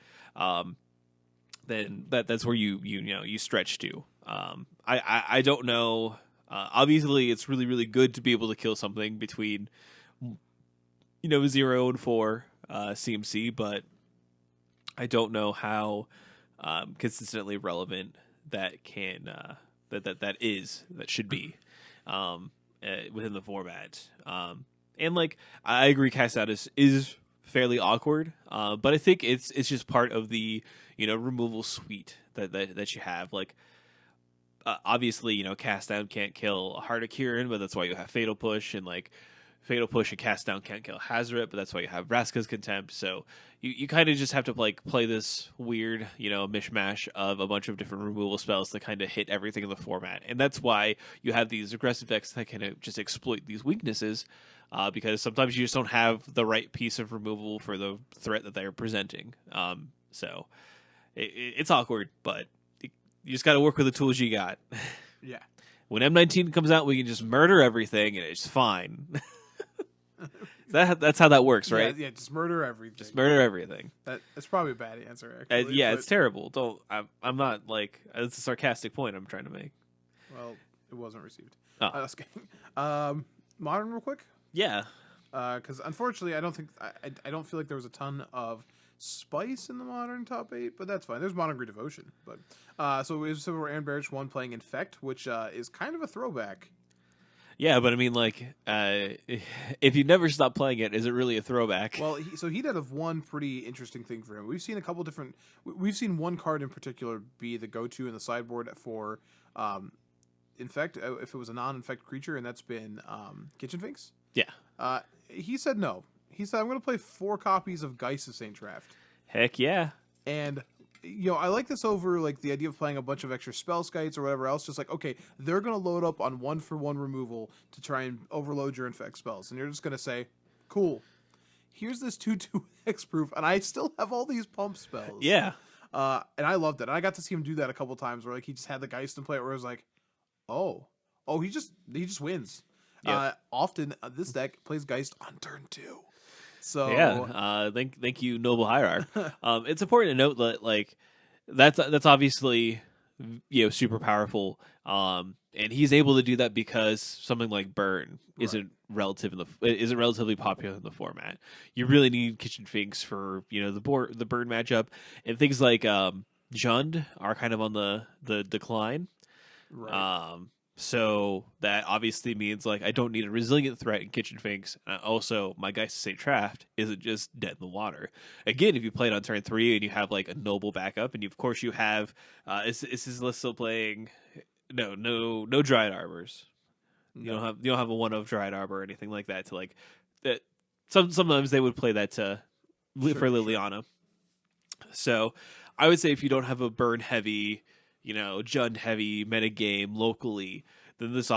then that's where you stretch to. I don't know. Obviously, it's really, really good to be able to kill something between 0 and 4 CMC, but I don't know how consistently relevant that can that should be within the format. And like I agree, cast out is fairly awkward, but I think it's just part of the removal suite that you have. Like obviously cast down can't kill a Heart of Kirin, but that's why you have Fatal Push, and like Fatal Push and cast down can't kill Hazoret, but that's why you have Vraska's Contempt. So you kind of just have to like play this weird mishmash of a bunch of different removal spells to kind of hit everything in the format, and that's why you have these aggressive decks that kind of just exploit these weaknesses, because sometimes you just don't have the right piece of removal for the threat that they're presenting. So it's awkward, but you just got to work with the tools you got. Yeah. When M19 comes out, we can just murder everything, and it's fine. That's how that works, right? Yeah, just murder everything. Just murder everything. That's probably a bad answer, actually. Yeah, it's terrible. Don't. I'm not like. It's a sarcastic point I'm trying to make. Well, it wasn't received. Oh. I was kidding. Modern, real quick. Yeah. Because unfortunately, I don't feel like there was a ton of spice in the modern top 8, but that's fine. There's Modern Great Devotion, but so we have Civil War and Barrage 1 playing Infect, which is kind of a throwback. Yeah, but I mean, like, if you never stop playing it, is it really a throwback? Well, he did have one pretty interesting thing for him. We've seen a couple different. We've seen one card in particular be the go-to in the sideboard for Infect, if it was a non-infect creature, and that's been Kitchen Finks. Yeah. He said no. He said, I'm going to play 4 copies of Geist of St. Draft. Heck yeah. And, I like this over, like, the idea of playing a bunch of extra spell skites or whatever else. Just like, okay, they're going to load up on 1-for-1 removal to try and overload your infect spells. And you're just going to say, cool, here's this 2/2 hexproof, and I still have all these pump spells. Yeah. And I loved it. And I got to see him do that a couple times where, like, he just had the Geist in play where it was like, oh, he just wins. Yep. Often, this deck plays Geist on turn 2. So yeah, thank you, Noble Hierarch. It's important to note that like that's obviously super powerful, and he's able to do that because something like Burn isn't relatively popular in the format. You really need Kitchen Finks for the Burn matchup, and things like Jund are kind of on the decline. Right. So that obviously means like I don't need a resilient threat in Kitchen Finks. Also, my Geist of St. Draft isn't just dead in the water. Again, if you play it on turn 3 and you have like a noble backup, and of course you have is his list still playing? No Dryad Arbors. You don't have a 1 of Dryad Arbor or anything like that to like that. Sometimes they would play that for Liliana. So I would say if you don't have a burn heavy, Jund heavy metagame locally, then this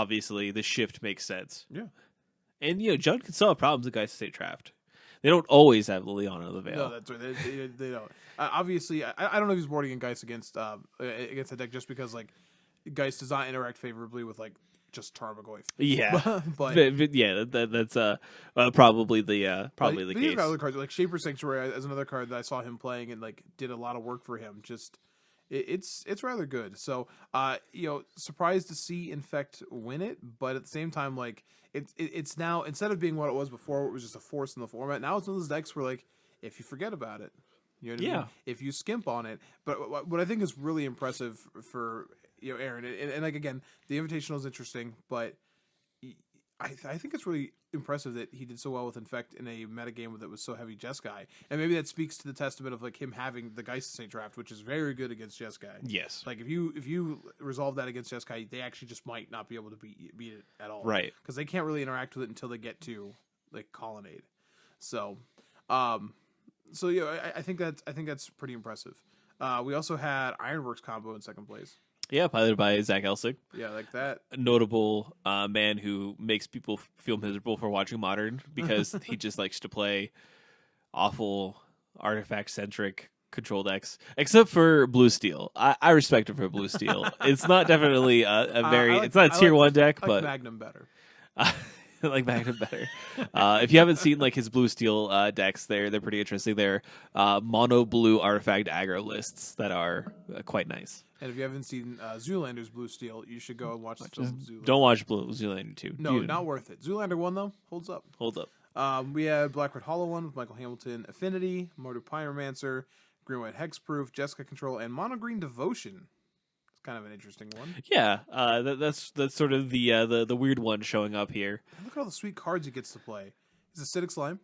shift makes sense. Yeah. And Jund can solve problems with Geist of St. Draft. They don't always have Liliana the Veil. No, that's right. They don't. Obviously, I don't know if he's boarding in Geist against the deck just because like Geist does not interact favorably with like just Tarmogoyf. Yeah, but yeah, that's probably the he's case. got other cards like Shaper Sanctuary as another card that I saw him playing and like did a lot of work for him. Just it's rather good. So surprised to see Infect win it, but at the same time like it's now, instead of being what it was before, it was just a force in the format. Now it's one of those decks where like if you forget about it, you know what I mean? If you skimp on it. But what I think is really impressive for Aaron, and like again, the Invitational is interesting, but I think it's really impressive that he did so well with Infect in a metagame that was so heavy Jeskai. And maybe that speaks to the testament of like him having the Geist State draft, which is very good against Jeskai. Yes. Like if you resolve that against Jeskai, they actually just might not be able to beat it at all. Right. Because they can't really interact with it until they get to like Colonnade. So I think that's pretty impressive. We also had Ironworks combo in second place. Yeah, piloted by Zach Elsig. Yeah, like that. A notable man who makes people feel miserable for watching Modern because he just likes to play awful artifact-centric control decks, except for Blue Steel. I respect him for Blue Steel. It's not definitely it's not a tier 1 deck, but Magnum better. I like Magnum better. If you haven't seen like his Blue Steel decks, they're pretty interesting. They're mono blue artifact aggro lists that are quite nice. And if you haven't seen Zoolander's Blue Steel, you should go and watch the film Zoolander. Don't watch Zoolander 2. No, not worth it. Zoolander 1, though, holds up. Holds up. We had Black Red Hollow 1 with Michael Hamilton, Affinity, Mortar Pyromancer, Green White Hexproof, Jessica Control, and Mono Green Devotion. It's kind of an interesting one. Yeah, that's sort of the weird one showing up here. And look at all the sweet cards he gets to play. He's Acidic Slime.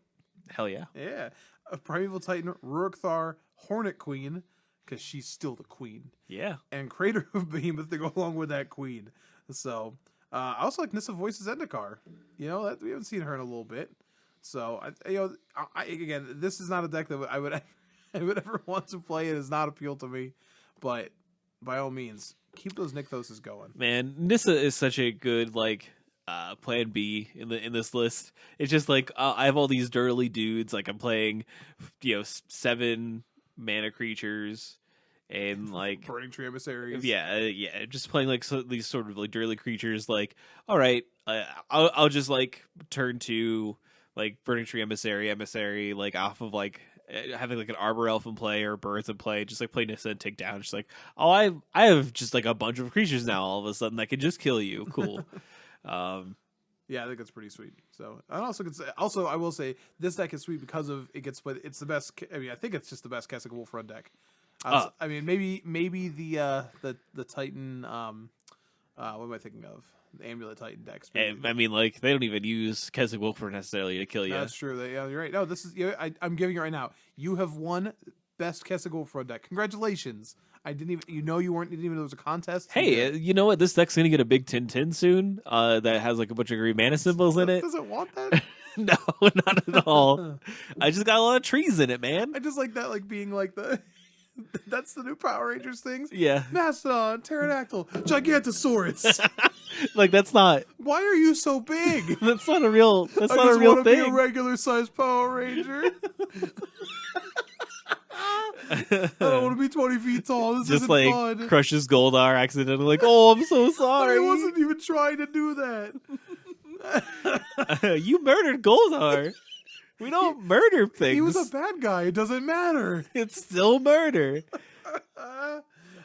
Hell yeah. Yeah. A Primeval Titan, Rurik Thar, Hornet Queen, because she's still the queen. Yeah. And Crater of Behemoth to go along with that queen. So, I also like Nissa Voices Zendikar. We haven't seen her in a little bit. So, again, this is not a deck that I would ever want to play. It does not appeal to me. But, by all means, keep those Nykthoses going. Man, Nissa is such a good, plan B in this list. It's just like, I have all these dirty dudes. Like, I'm playing, 7 mana creatures and like Burning Tree Emissaries. Yeah, just playing like these sort of like dirty creatures. Like, all right, I'll just like turn to like Burning Tree Emissary, like off of like having like an Arbor Elf in play or birds in play, just like play Nissa and take down. Just like, oh, I have just like a bunch of creatures now all of a sudden that can just kill you. Cool. Yeah, I think that's pretty sweet. So, and also I will say this deck is sweet because of it gets split. It's the best. I mean, I think it's just the best Kessick Wolf Run deck. I mean, maybe the Titan. What am I thinking of? The Amulet Titan decks. I mean, like they don't even use Kessick Wolfer necessarily to kill you. No, that's true. Yeah, you're right. No, this is. I'm giving you right now. You have won best Kessick Wolf Run deck. Congratulations. I didn't even. You didn't even know there was a contest. Hey, you know what? This deck's gonna get a big 10/10 soon. That has like a bunch of green mana symbols in it. Does it want that? No, not at all. I just got a lot of trees in it, man. I just like that, like being like the. That's the new Power Rangers things. Yeah. Mastodon, Pterodactyl, Gigantosaurus. Like that's not. Why are you so big? That's not a real. That's I not a just real want thing. to be a regular sized Power Ranger. I don't want to be 20 feet tall. This just isn't like fun. crushes Goldar accidentally. Like, oh, I'm so sorry. I wasn't even trying to do that. You murdered Goldar. We don't murder things. He was a bad guy. It doesn't matter. It's still murder. Oh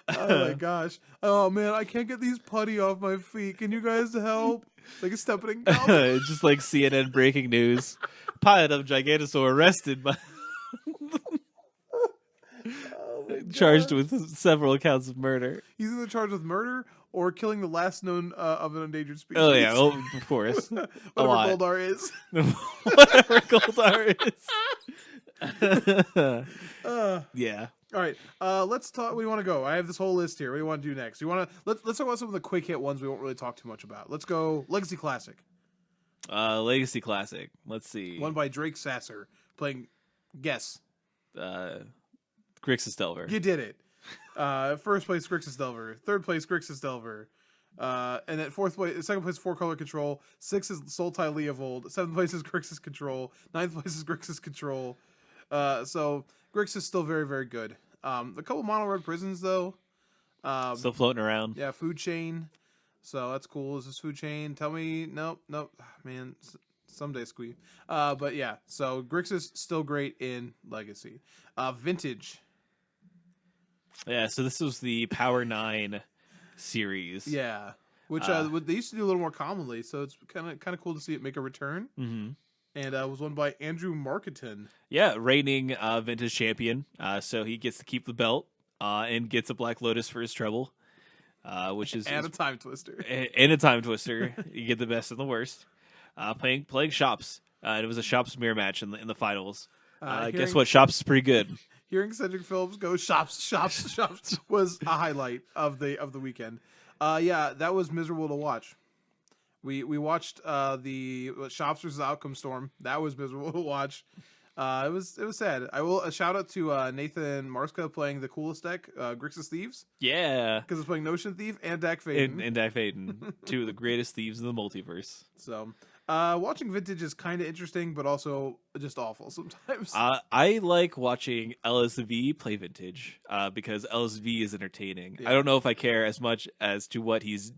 my gosh. Oh man, I can't get these putty off my feet. Can you guys help? Like a stepping cup. Just like CNN breaking news. Pilot of Gigantosaur arrested by charged with several counts of murder. He's either charged with murder or killing the last known of an endangered species. Oh yeah, well, of course. Whatever Goldar is. Whatever Goldar is. Yeah. All right. Let's talk. Where do you want to go? I have this whole list here. What do you want to do next? You want to let's talk about some of the quick hit ones we won't really talk too much about. Let's go Legacy Classic. Legacy Classic. Let's see. One by Drake Sasser playing. Guess. Grixis Delver. You did it. First place Grixis Delver. Third place Grixis Delver. And at second place, 4-color control. 6 is Sultai Leovold. 7th place is Grixis control. 9th place is Grixis control. So Grix is still very, very good. A couple mono red prisons though. Still floating around. Yeah, food chain. So that's cool. Is this food chain? Tell me. Nope. Man, someday squee. But yeah. So Grix is still great in Legacy. Vintage. Yeah. So this was the Power 9 series. Yeah. Which they used to do a little more commonly. So it's kind of cool to see it make a return. Mm-hmm. And was won by Andrew Marketon. Yeah, reigning vintage champion. So he gets to keep the belt and gets a Black Lotus for his trouble, which is and a time twister. And a time twister. You get the best and the worst. Playing Shops. And it was a Shops mirror match in the finals. Guess what? Shops is pretty good. Hearing Cedric Phillips go Shops was a highlight of the weekend. Yeah, that was miserable to watch. We watched the Shops versus Outcome Storm. That was miserable to watch. It was sad. I will a shout out to Nathan Marska playing the coolest deck, Grixis Thieves. Yeah, because it's playing Notion Thief and Dak Faden. And Dak Faden, two of the greatest thieves in the multiverse. So, watching Vintage is kind of interesting, but also just awful sometimes. I like watching LSV play Vintage because LSV is entertaining. Yeah. I don't know if I care as much as to what he's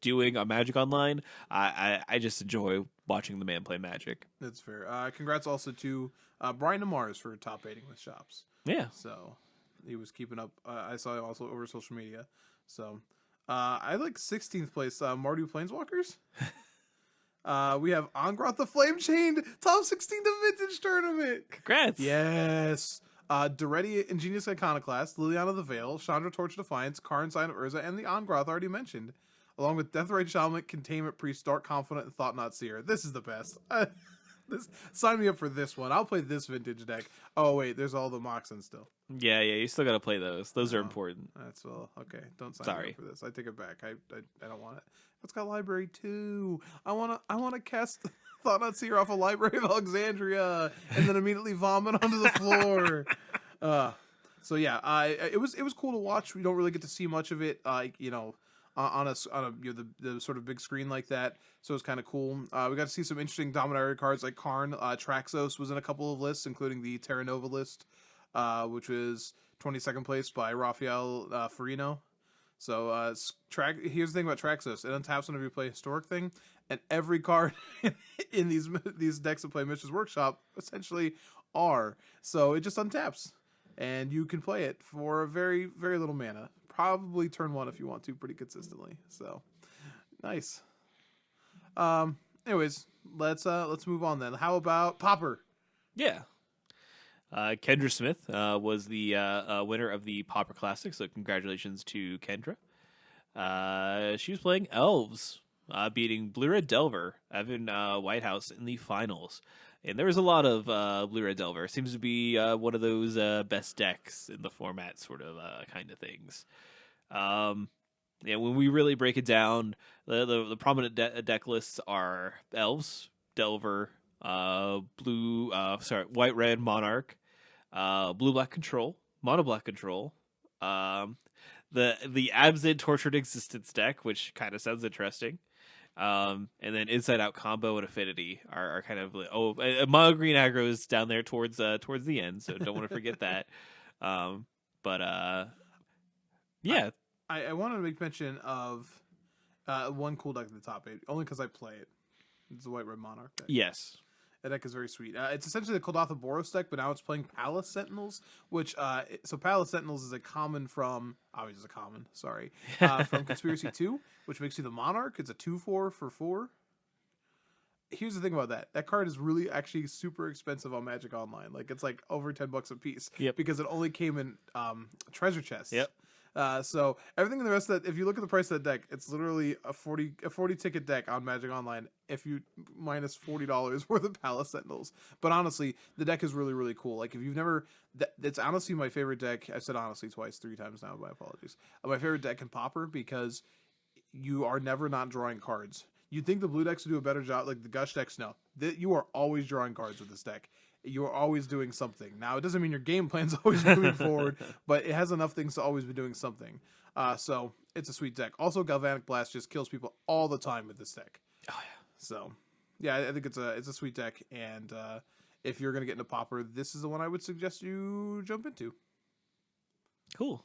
doing on Magic Online. I just enjoy watching the man play Magic. That's fair. Congrats also to Brian Amars for top 8 with Shops. Yeah. So he was keeping up. I saw it also over social media. So I like 16th place Mardu Planeswalkers. We have Angrath the Flame Chained, top 16 the Vintage Tournament. Congrats. Yes. Doretti Ingenious Iconoclast, Liliana the Veil, Chandra Torch Defiance, Karn Sign of Urza, and the Angrath already mentioned. Along with Deathrite Shaman, Containment Priest, Dark Confident, and Thought Not Seer. This is the best. Sign me up for this one. I'll play this vintage deck. Oh, wait, there's all the Moxen still. Yeah, you still got to play those. Those are important. That's okay. Don't sign me up for this. I take it back. I don't want it. It's got Library 2. I wanna cast Thought Not Seer off a Library of Alexandria and then immediately vomit onto the floor. So yeah, it was cool to watch. We don't really get to see much of it. On a the sort of big screen like that, so it's kind of cool. We got to see some interesting Dominaria cards like Karn. Traxos was in a couple of lists, including the Terra Nova list, which was 22nd place by Rafael Farino. So here's the thing about Traxos: it untaps whenever you play a historic thing, and every card in these decks that play Mishra's Workshop essentially are. So it just untaps, and you can play it for a very, very little mana. Probably turn 1 if you want to pretty consistently. So nice. Anyways, let's move on then. How about Popper? Yeah. Kendra Smith was the winner of the Popper Classic, so congratulations to Kendra. She was playing Elves, beating Blue Red Delver, Evan Whitehouse in the finals. And there was a lot of Blue Red Delver. Seems to be one of those best decks in the format sort of kind of things. Yeah, when we really break it down, the prominent deck lists are Elves, Delver, White Red Monarch, Blue Black Control, Mono Black Control, the Absent Tortured Existence deck, which kind of sounds interesting. And then Inside Out Combo and Affinity are kind of Mono Green aggro is down there towards the end, so don't want to forget that. Yeah. I wanted to make mention of one cool deck at the top 8, only because I play it. It's the White Red Monarch deck. Yes. That deck is very sweet. It's essentially the Koldatha Boros deck, but now it's playing Palace Sentinels, which, so Palace Sentinels is a common from Conspiracy 2, which makes you the Monarch. It's a 2/4 for 4. Here's the thing about that. That card is really actually super expensive on Magic Online. Like, it's like over $10 a piece. Yep. Because it only came in treasure chests. Yep. So everything in the rest of that, if you look at the price of that deck, it's literally a 40 ticket deck on Magic Online if you minus $40 worth of Palace Sentinels. But honestly, the deck is really, really cool. Like, if you've never, it's honestly my favorite deck. I've said honestly twice, 3 times now, my apologies. My favorite deck in Pauper because you are never not drawing cards. You'd think the blue decks would do a better job, like the Gush decks, no. You are always drawing cards with this deck. You're always doing something. Now, it doesn't mean your game plan's always moving forward, but it has enough things to always be doing something. So it's a sweet deck. Also, Galvanic Blast just kills people all the time with this deck. Oh yeah. So, yeah, I think it's a sweet deck, and if you're gonna get into Pauper, this is the one I would suggest you jump into. Cool.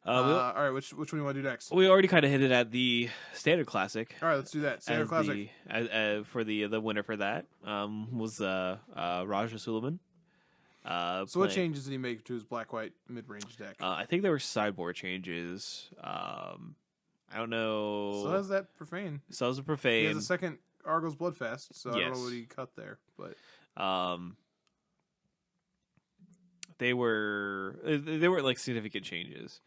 All right, which one do you want to do next? We already kind of hinted at the Standard Classic. All right, let's do that. Standard Classic. For the winner for that was Raja Suleiman. So what changes did he make to his black-white mid-range deck? I think there were sideboard changes. I don't know. So how's that Profane? So was a Profane. He has a second Argos Bloodfest, so I don't know Yes. what he cut there, but they were like significant changes.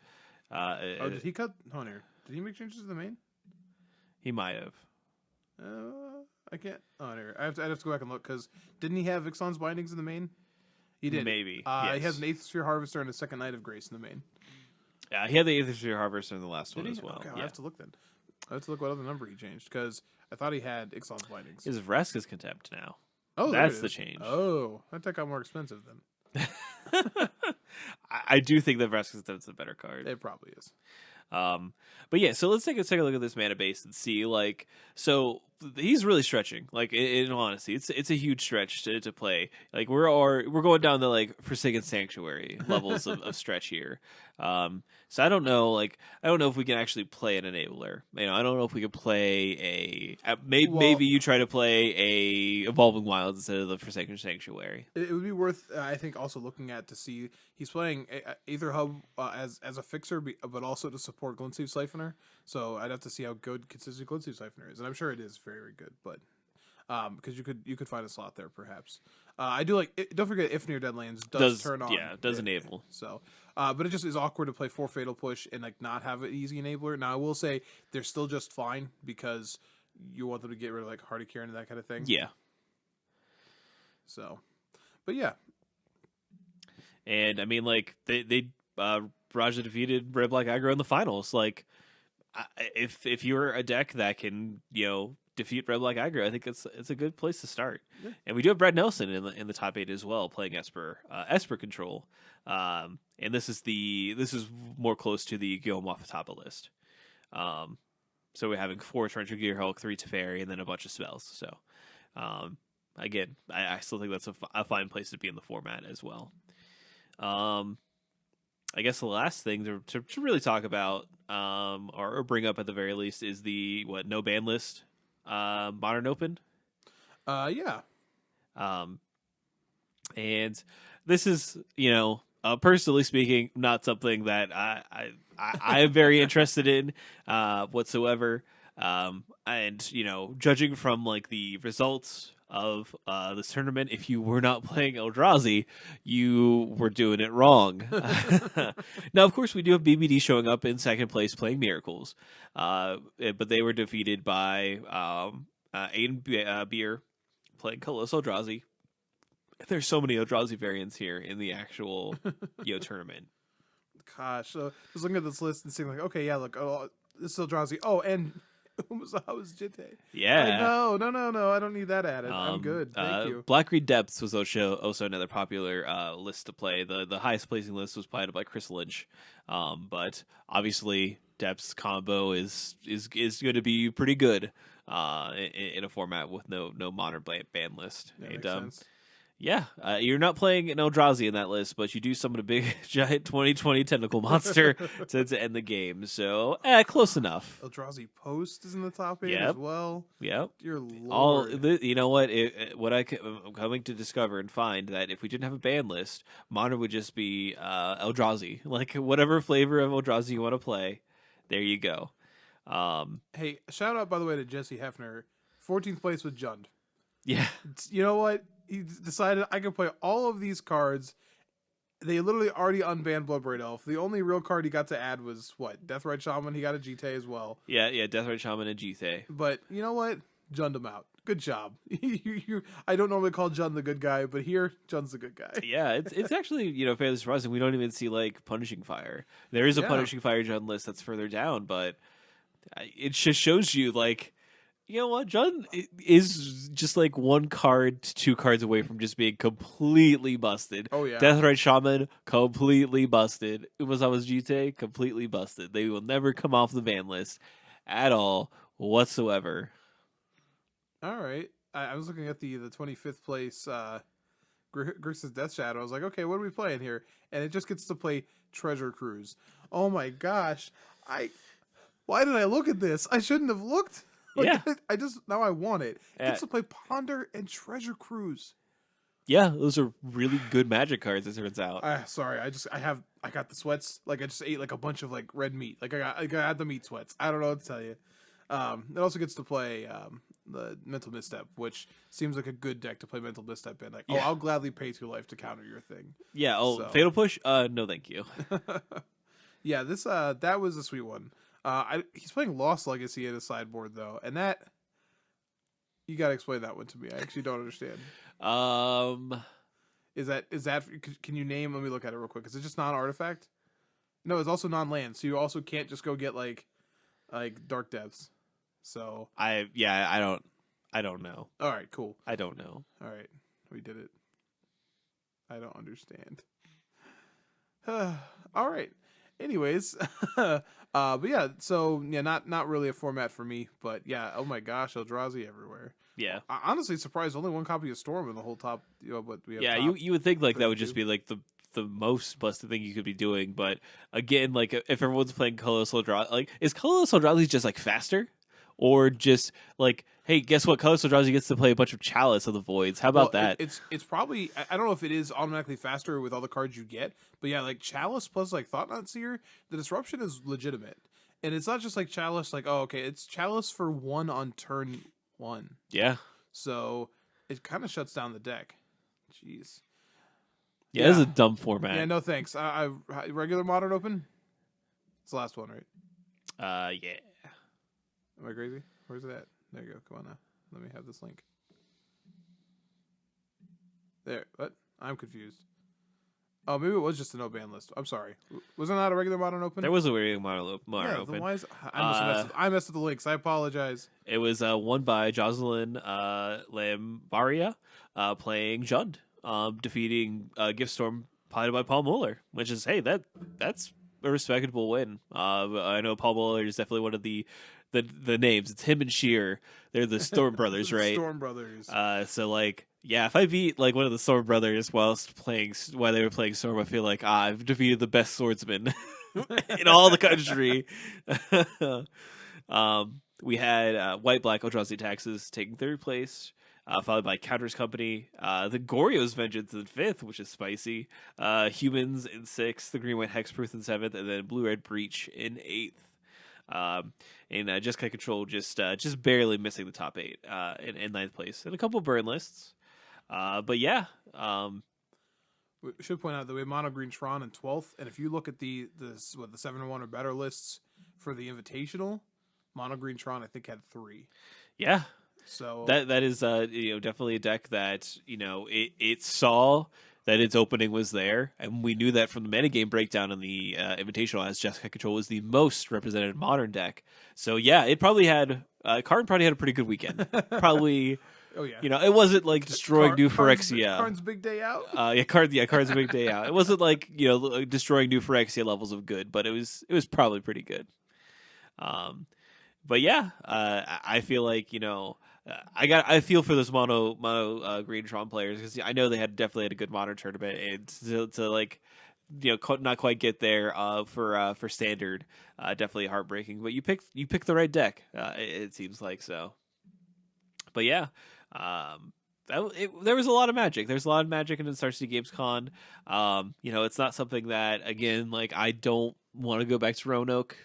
did he cut? Hold on here. Did he make changes to the main? He might have. I can't. Oh, here. I'd have to go back and look because didn't he have Ixalan's Bindings in the main? He did. Maybe. He Yes. has an Eighth Sphere Harvester and a second Night of Grace in the main. He had the Aether Sphere Harvester in the last Did one he? as well. Okay, Yeah. I have to look then. I have to look what other number he changed because I thought he had Ixalan's Bindings. His Vraska's Contempt now. Oh, there That's it the is. change. Oh, that deck got more expensive then. I do think that Vraska's Contempt's a better card. It probably is. But yeah, so let's take a look at this mana base and see, like, so he's really stretching. Like, in all honesty, it's a huge stretch to play. Like, we're going down the like Forsaken Sanctuary levels of stretch here. So I don't know if we can actually play an enabler. I don't know if we could play maybe you try to play a Evolving Wilds instead of the Forsaken Sanctuary. It would be worth, I think, also looking at to see he's playing Aether Hub as a fixer, but also to support Glintsleeve Siphoner. So I'd have to see how good consistent Glintsleeve Siphoner is, and I'm sure it is very, very good. But because you could find a slot there perhaps. I do like. Don't forget, if Near Deadlands does turn on. Yeah, it does enable. So, but it just is awkward to play 4 Fatal Push and like not have an easy enabler. Now I will say they're still just fine because you want them to get rid of like Hardy Kieran and that kind of thing. Yeah. So, but yeah. And I mean, like they Raja defeated Red Black Aggro in the finals. Like, if you're a deck that can defeat Red Black Aggro, I think it's a good place to start. Yeah. And we do have Brad Nelson in the top 8 as well, playing Esper control. And this is more close to the Guillaume off the top of the list. So we're having 4 Torrential Gear Hulk, 3 Teferi, and then a bunch of spells. So again, I still think that's a fine place to be in the format as well. I guess the last thing to really talk about, or bring up at the very least, is the no ban list, Modern Open. Yeah. And this is personally speaking, not something that I am very interested in whatsoever. And judging from like the results of this tournament, if you were not playing Eldrazi, you were doing it wrong. Now, of course, we do have BBD showing up in second place playing Miracles, but they were defeated by Aiden Beer playing Colossal Eldrazi. There's so many Eldrazi variants here in the actual tournament. Gosh, so just looking at this list and seeing like, okay, yeah, look, this is Eldrazi. Oh, and how was Jitte? Yeah. No, I don't need that added. I'm good. Thank you. Black Green Depths was also another popular list to play. The highest placing list was played by Chris Lynch. But obviously Depths combo is going to be pretty good in a format with no modern ban list. That and makes sense. yeah, you're not playing an Eldrazi in that list, but you do summon a big, giant 2020 tentacle monster to end the game. So, close enough. Eldrazi Post is in the top 8 Yep. as well. Yep. Dear Lord. You know what? What I'm coming to discover and find that if we didn't have a ban list, Modern would just be Eldrazi. Like, whatever flavor of Eldrazi you want to play, there you go. Hey, shout out, by the way, to Jesse Hefner. 14th place with Jund. Yeah. You know what? He decided I could play all of these cards. They literally already unbanned Bloodbraid Elf. The only real card he got to add was, Deathrite Shaman. He got a GT as well. Yeah, Deathrite Shaman and Jithe. But you know what? Jund him out. Good job. I don't normally call Jund the good guy, but here, Jund's the good guy. Yeah, it's actually, fairly surprising. We don't even see, like, Punishing Fire. There is a Punishing Fire Jund list that's further down, but it just shows you, like, You know what? John is just like one card to 2 cards away from just being completely busted. Oh yeah. Deathrite Shaman, completely busted. Umazawa's Jite, completely busted. They will never come off the ban list at all whatsoever. All right. I was looking at the 25th place Grixis Death Shadow. I was like, okay, what are we playing here? And it just gets to play Treasure Cruise. Oh my gosh. Why did I look at this? I shouldn't have looked. Yeah. Now I want it. It Yeah. gets to play Ponder and Treasure Cruise. Yeah, those are really good Magic cards, as it turns out. Sorry, I got the sweats. Like I just ate like a bunch of like red meat. Like I got the meat sweats. I don't know what to tell you. It also gets to play the Mental Misstep, which seems like a good deck to play Mental Misstep in. Like, Yeah. I'll gladly pay 2 life to counter your thing. Yeah, So. Fatal Push? No, thank you. Yeah, this that was a sweet one. He's playing Lost Legacy in his sideboard though, and that you gotta explain that one to me. I actually don't understand. Is that can you name? Let me look at it real quick. Is it just non-artifact? No, it's also non-land, so you also can't just go get like Dark Depths. So I don't know. all right, cool. I don't know. All right, we did it. I don't understand. All right. Anyways, but yeah, so yeah, not really a format for me, but yeah, oh my gosh, Eldrazi everywhere. Yeah. Honestly surprised only one copy of Storm in the whole top. But we have Yeah, top you would think like that would 32. just be like the most busted thing you could be doing, but again, like if everyone's playing Colorless Eldrazi, like is Colorless Eldrazi just like faster, or just like, hey, guess what? Colorless Eldrazi gets to play a bunch of Chalice of the Voids. How about that? It's probably I don't know if it is automatically faster with all the cards you get, but yeah, like Chalice plus like Thought Knot Seer, the disruption is legitimate, and it's not just like Chalice. Like, oh, okay, it's Chalice for 1 on turn 1. Yeah. So it kind of shuts down the deck. Jeez. Yeah, this is a dumb format. Yeah, no thanks. Regular Modern Open? It's the last one, right? Yeah. Am I crazy? Where's it at? There you go. Come on now. Let me have this link. There. What? I'm confused. Oh, maybe it was just a no ban list. I'm sorry. Was it not a regular Modern Open? There was a weird Modern yeah, Open. Then why is I messed with the links. I apologize. It was won by Jocelyn Lambaria playing Jund, defeating Giftstorm piloted by Paul Mueller, which is, hey, that's a respectable win. I know Paul Mueller is definitely one of the names. It's him and Sheer. They're the Storm Brothers, right? Storm Brothers. So like, yeah, if I beat like one of the Storm Brothers while they were playing Storm, I feel like I've defeated the best swordsman in all the country. We had White Black Eldrazi Taxes taking 3rd place, followed by Counters Company, the Goryo's Vengeance in 5th, which is spicy. Humans in 6th, the Green White Hexproof in 7th, and then Blue Red Breach in 8th. And Just Kite Control just barely missing the top 8 in 9th place, and a couple burn lists. But yeah, we should point out that we have Mono Green Tron in 12th, and if you look at the 7-1 or better lists for the Invitational, Mono Green Tron I think had 3. Yeah. So that is definitely a deck that it saw that its opening was there, and we knew that from the metagame breakdown in the Invitational, as Jessica Control was the most represented modern deck. So yeah, it probably had Karn probably had a pretty good weekend. Probably. Oh yeah. It wasn't like destroying New Phyrexia. Karn's big day out. Karn's a big day out. It wasn't like destroying New Phyrexia levels of good, but it was probably pretty good. But yeah, I feel like I feel for those mono Green Tron players, because I know they definitely had a good modern tournament, and to like not quite get there for standard, definitely heartbreaking. But you picked the right deck. It seems like so. But yeah, there was a lot of magic. There's a lot of magic in the Star City Games Con. It's not something that, again, like, I don't want to go back to Roanoke.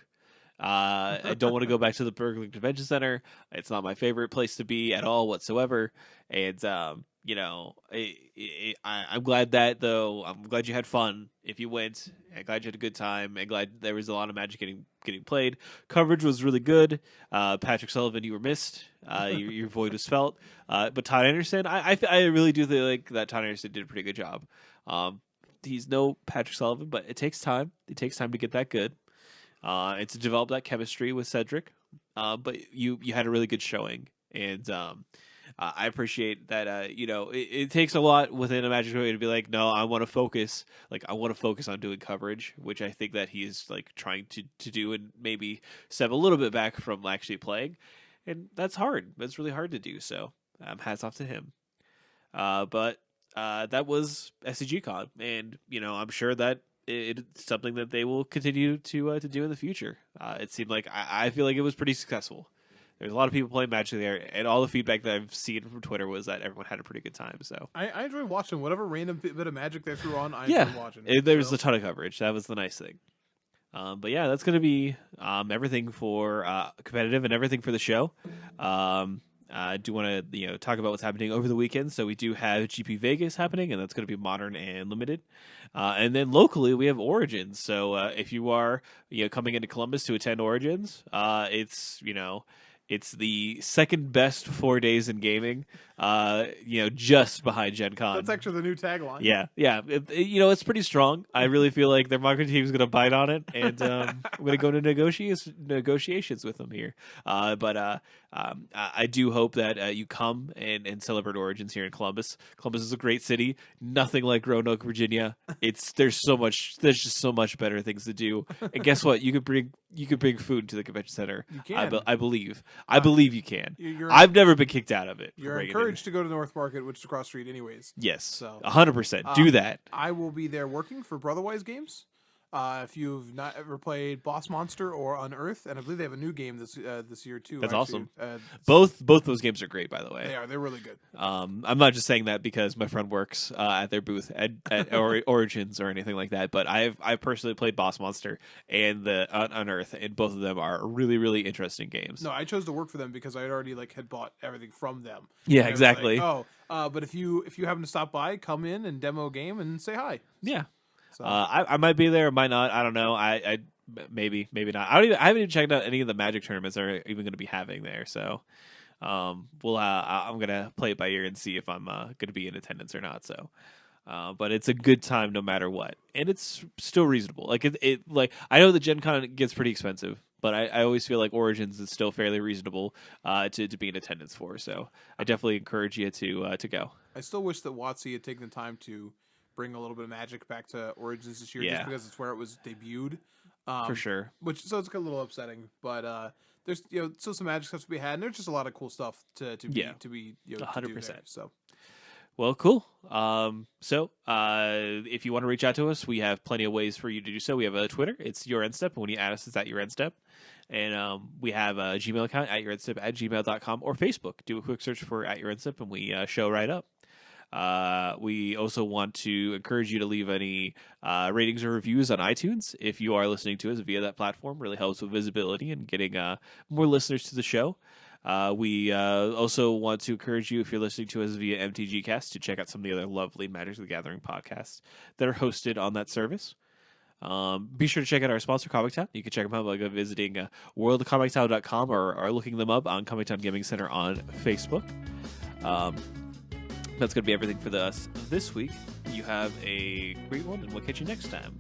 I don't want to go back to the Berkeley Convention Center. It's not my favorite place to be at all whatsoever. And I'm glad that, though. I'm glad you had fun if you went. I'm glad you had a good time. I'm glad there was a lot of magic getting played. Coverage was really good. Patrick Sullivan, you were missed. Your void was felt. But Todd Anderson, I really do think that Todd Anderson did a pretty good job. He's no Patrick Sullivan, but it takes time. It takes time to get that good. And to develop that chemistry with Cedric. But you had a really good showing. And I appreciate that. You know, it takes a lot within a Magic community to be like, no, I want to focus. Like, I want to focus on doing coverage, which I think that he's like trying to do, and maybe step a little bit back from actually playing. And that's hard. That's really hard to do. So, hats off to him. But that was SCG Con, and you know, I'm sure that it's something that they will continue to do in the future. It seemed like I feel like it was pretty successful. There's a lot of people playing Magic there, and all the feedback that I've seen from Twitter was that everyone had a pretty good time. So I enjoyed watching whatever random bit of Magic they threw on. I yeah, enjoyed watching. there was a ton of coverage. That was the nice thing. But yeah, that's going to be everything for competitive and everything for the show. I do want to talk about what's happening over the weekend. So we do have GP Vegas happening, and that's going to be modern and limited. And then locally we have Origins. So if you are coming into Columbus to attend Origins, it's the second best 4 days in gaming, just behind Gen Con. That's actually the new tagline. Yeah. It's pretty strong. I really feel like their marketing team is going to bite on it, and I'm going to go to negotiations with them here. But I do hope that you come and celebrate Origins here in Columbus. Columbus is a great city. Nothing like Roanoke, Virginia. There's just so much better things to do. And guess what? You could bring food to the convention center. You can. I believe you can. I've never been kicked out of it. You're encouraged to go to North Market, which is across the street anyways. Yes. So 100%. Do that. I will be there working for Brotherwise Games. If you've not ever played Boss Monster or Unearth, and I believe they have a new game this year too. That's actually. awesome. Both those games are great, by the way. They are. They're really good. I'm not just saying that because my friend works at their booth at Origins or anything like that. But I've personally played Boss Monster and the Unearth, and both of them are really, really interesting games. No, I chose to work for them because I had already had bought everything from them. Yeah, exactly. But if you happen to stop by, come in and demo a game and say hi. Yeah. So. I might be there, might not. I don't know. I maybe not. I haven't even checked out any of the Magic tournaments they're even going to be having there. So, I'm gonna play it by ear and see if I'm going to be in attendance or not. So, but it's a good time no matter what, and it's still reasonable. Like I know the Gen Con gets pretty expensive, but I always feel like Origins is still fairly reasonable to be in attendance for. So, I definitely encourage you to go. I still wish that WotC had taken the time to bring a little bit of Magic back to Origins this year, just because it's where it was debuted. For sure. So it's a little upsetting, but there's still some Magic stuff to be had, and there's just a lot of cool stuff to be 100%. So. Well, cool. So if you want to reach out to us, we have plenty of ways for you to do so. We have a Twitter. It's YourEndStep. And when you add us, it's at YourEndStep. And we have a Gmail account at YourEndStep@gmail.com, or Facebook. Do a quick search for at YourEndStep, and we show right up. We also want to encourage you to leave any ratings or reviews on iTunes if you are listening to us via that platform. Really helps with visibility and getting more listeners to the show. We also want to encourage you, if you're listening to us via MTG Cast, to check out some of the other lovely Magic the Gathering podcasts that are hosted on that service. Be sure to check out our sponsor, Comic Town. You can check them out by visiting worldofcomictown.com or looking them up on Comic Town Gaming Center on Facebook. That's going to be everything for us this week. You have a great one, and we'll catch you next time.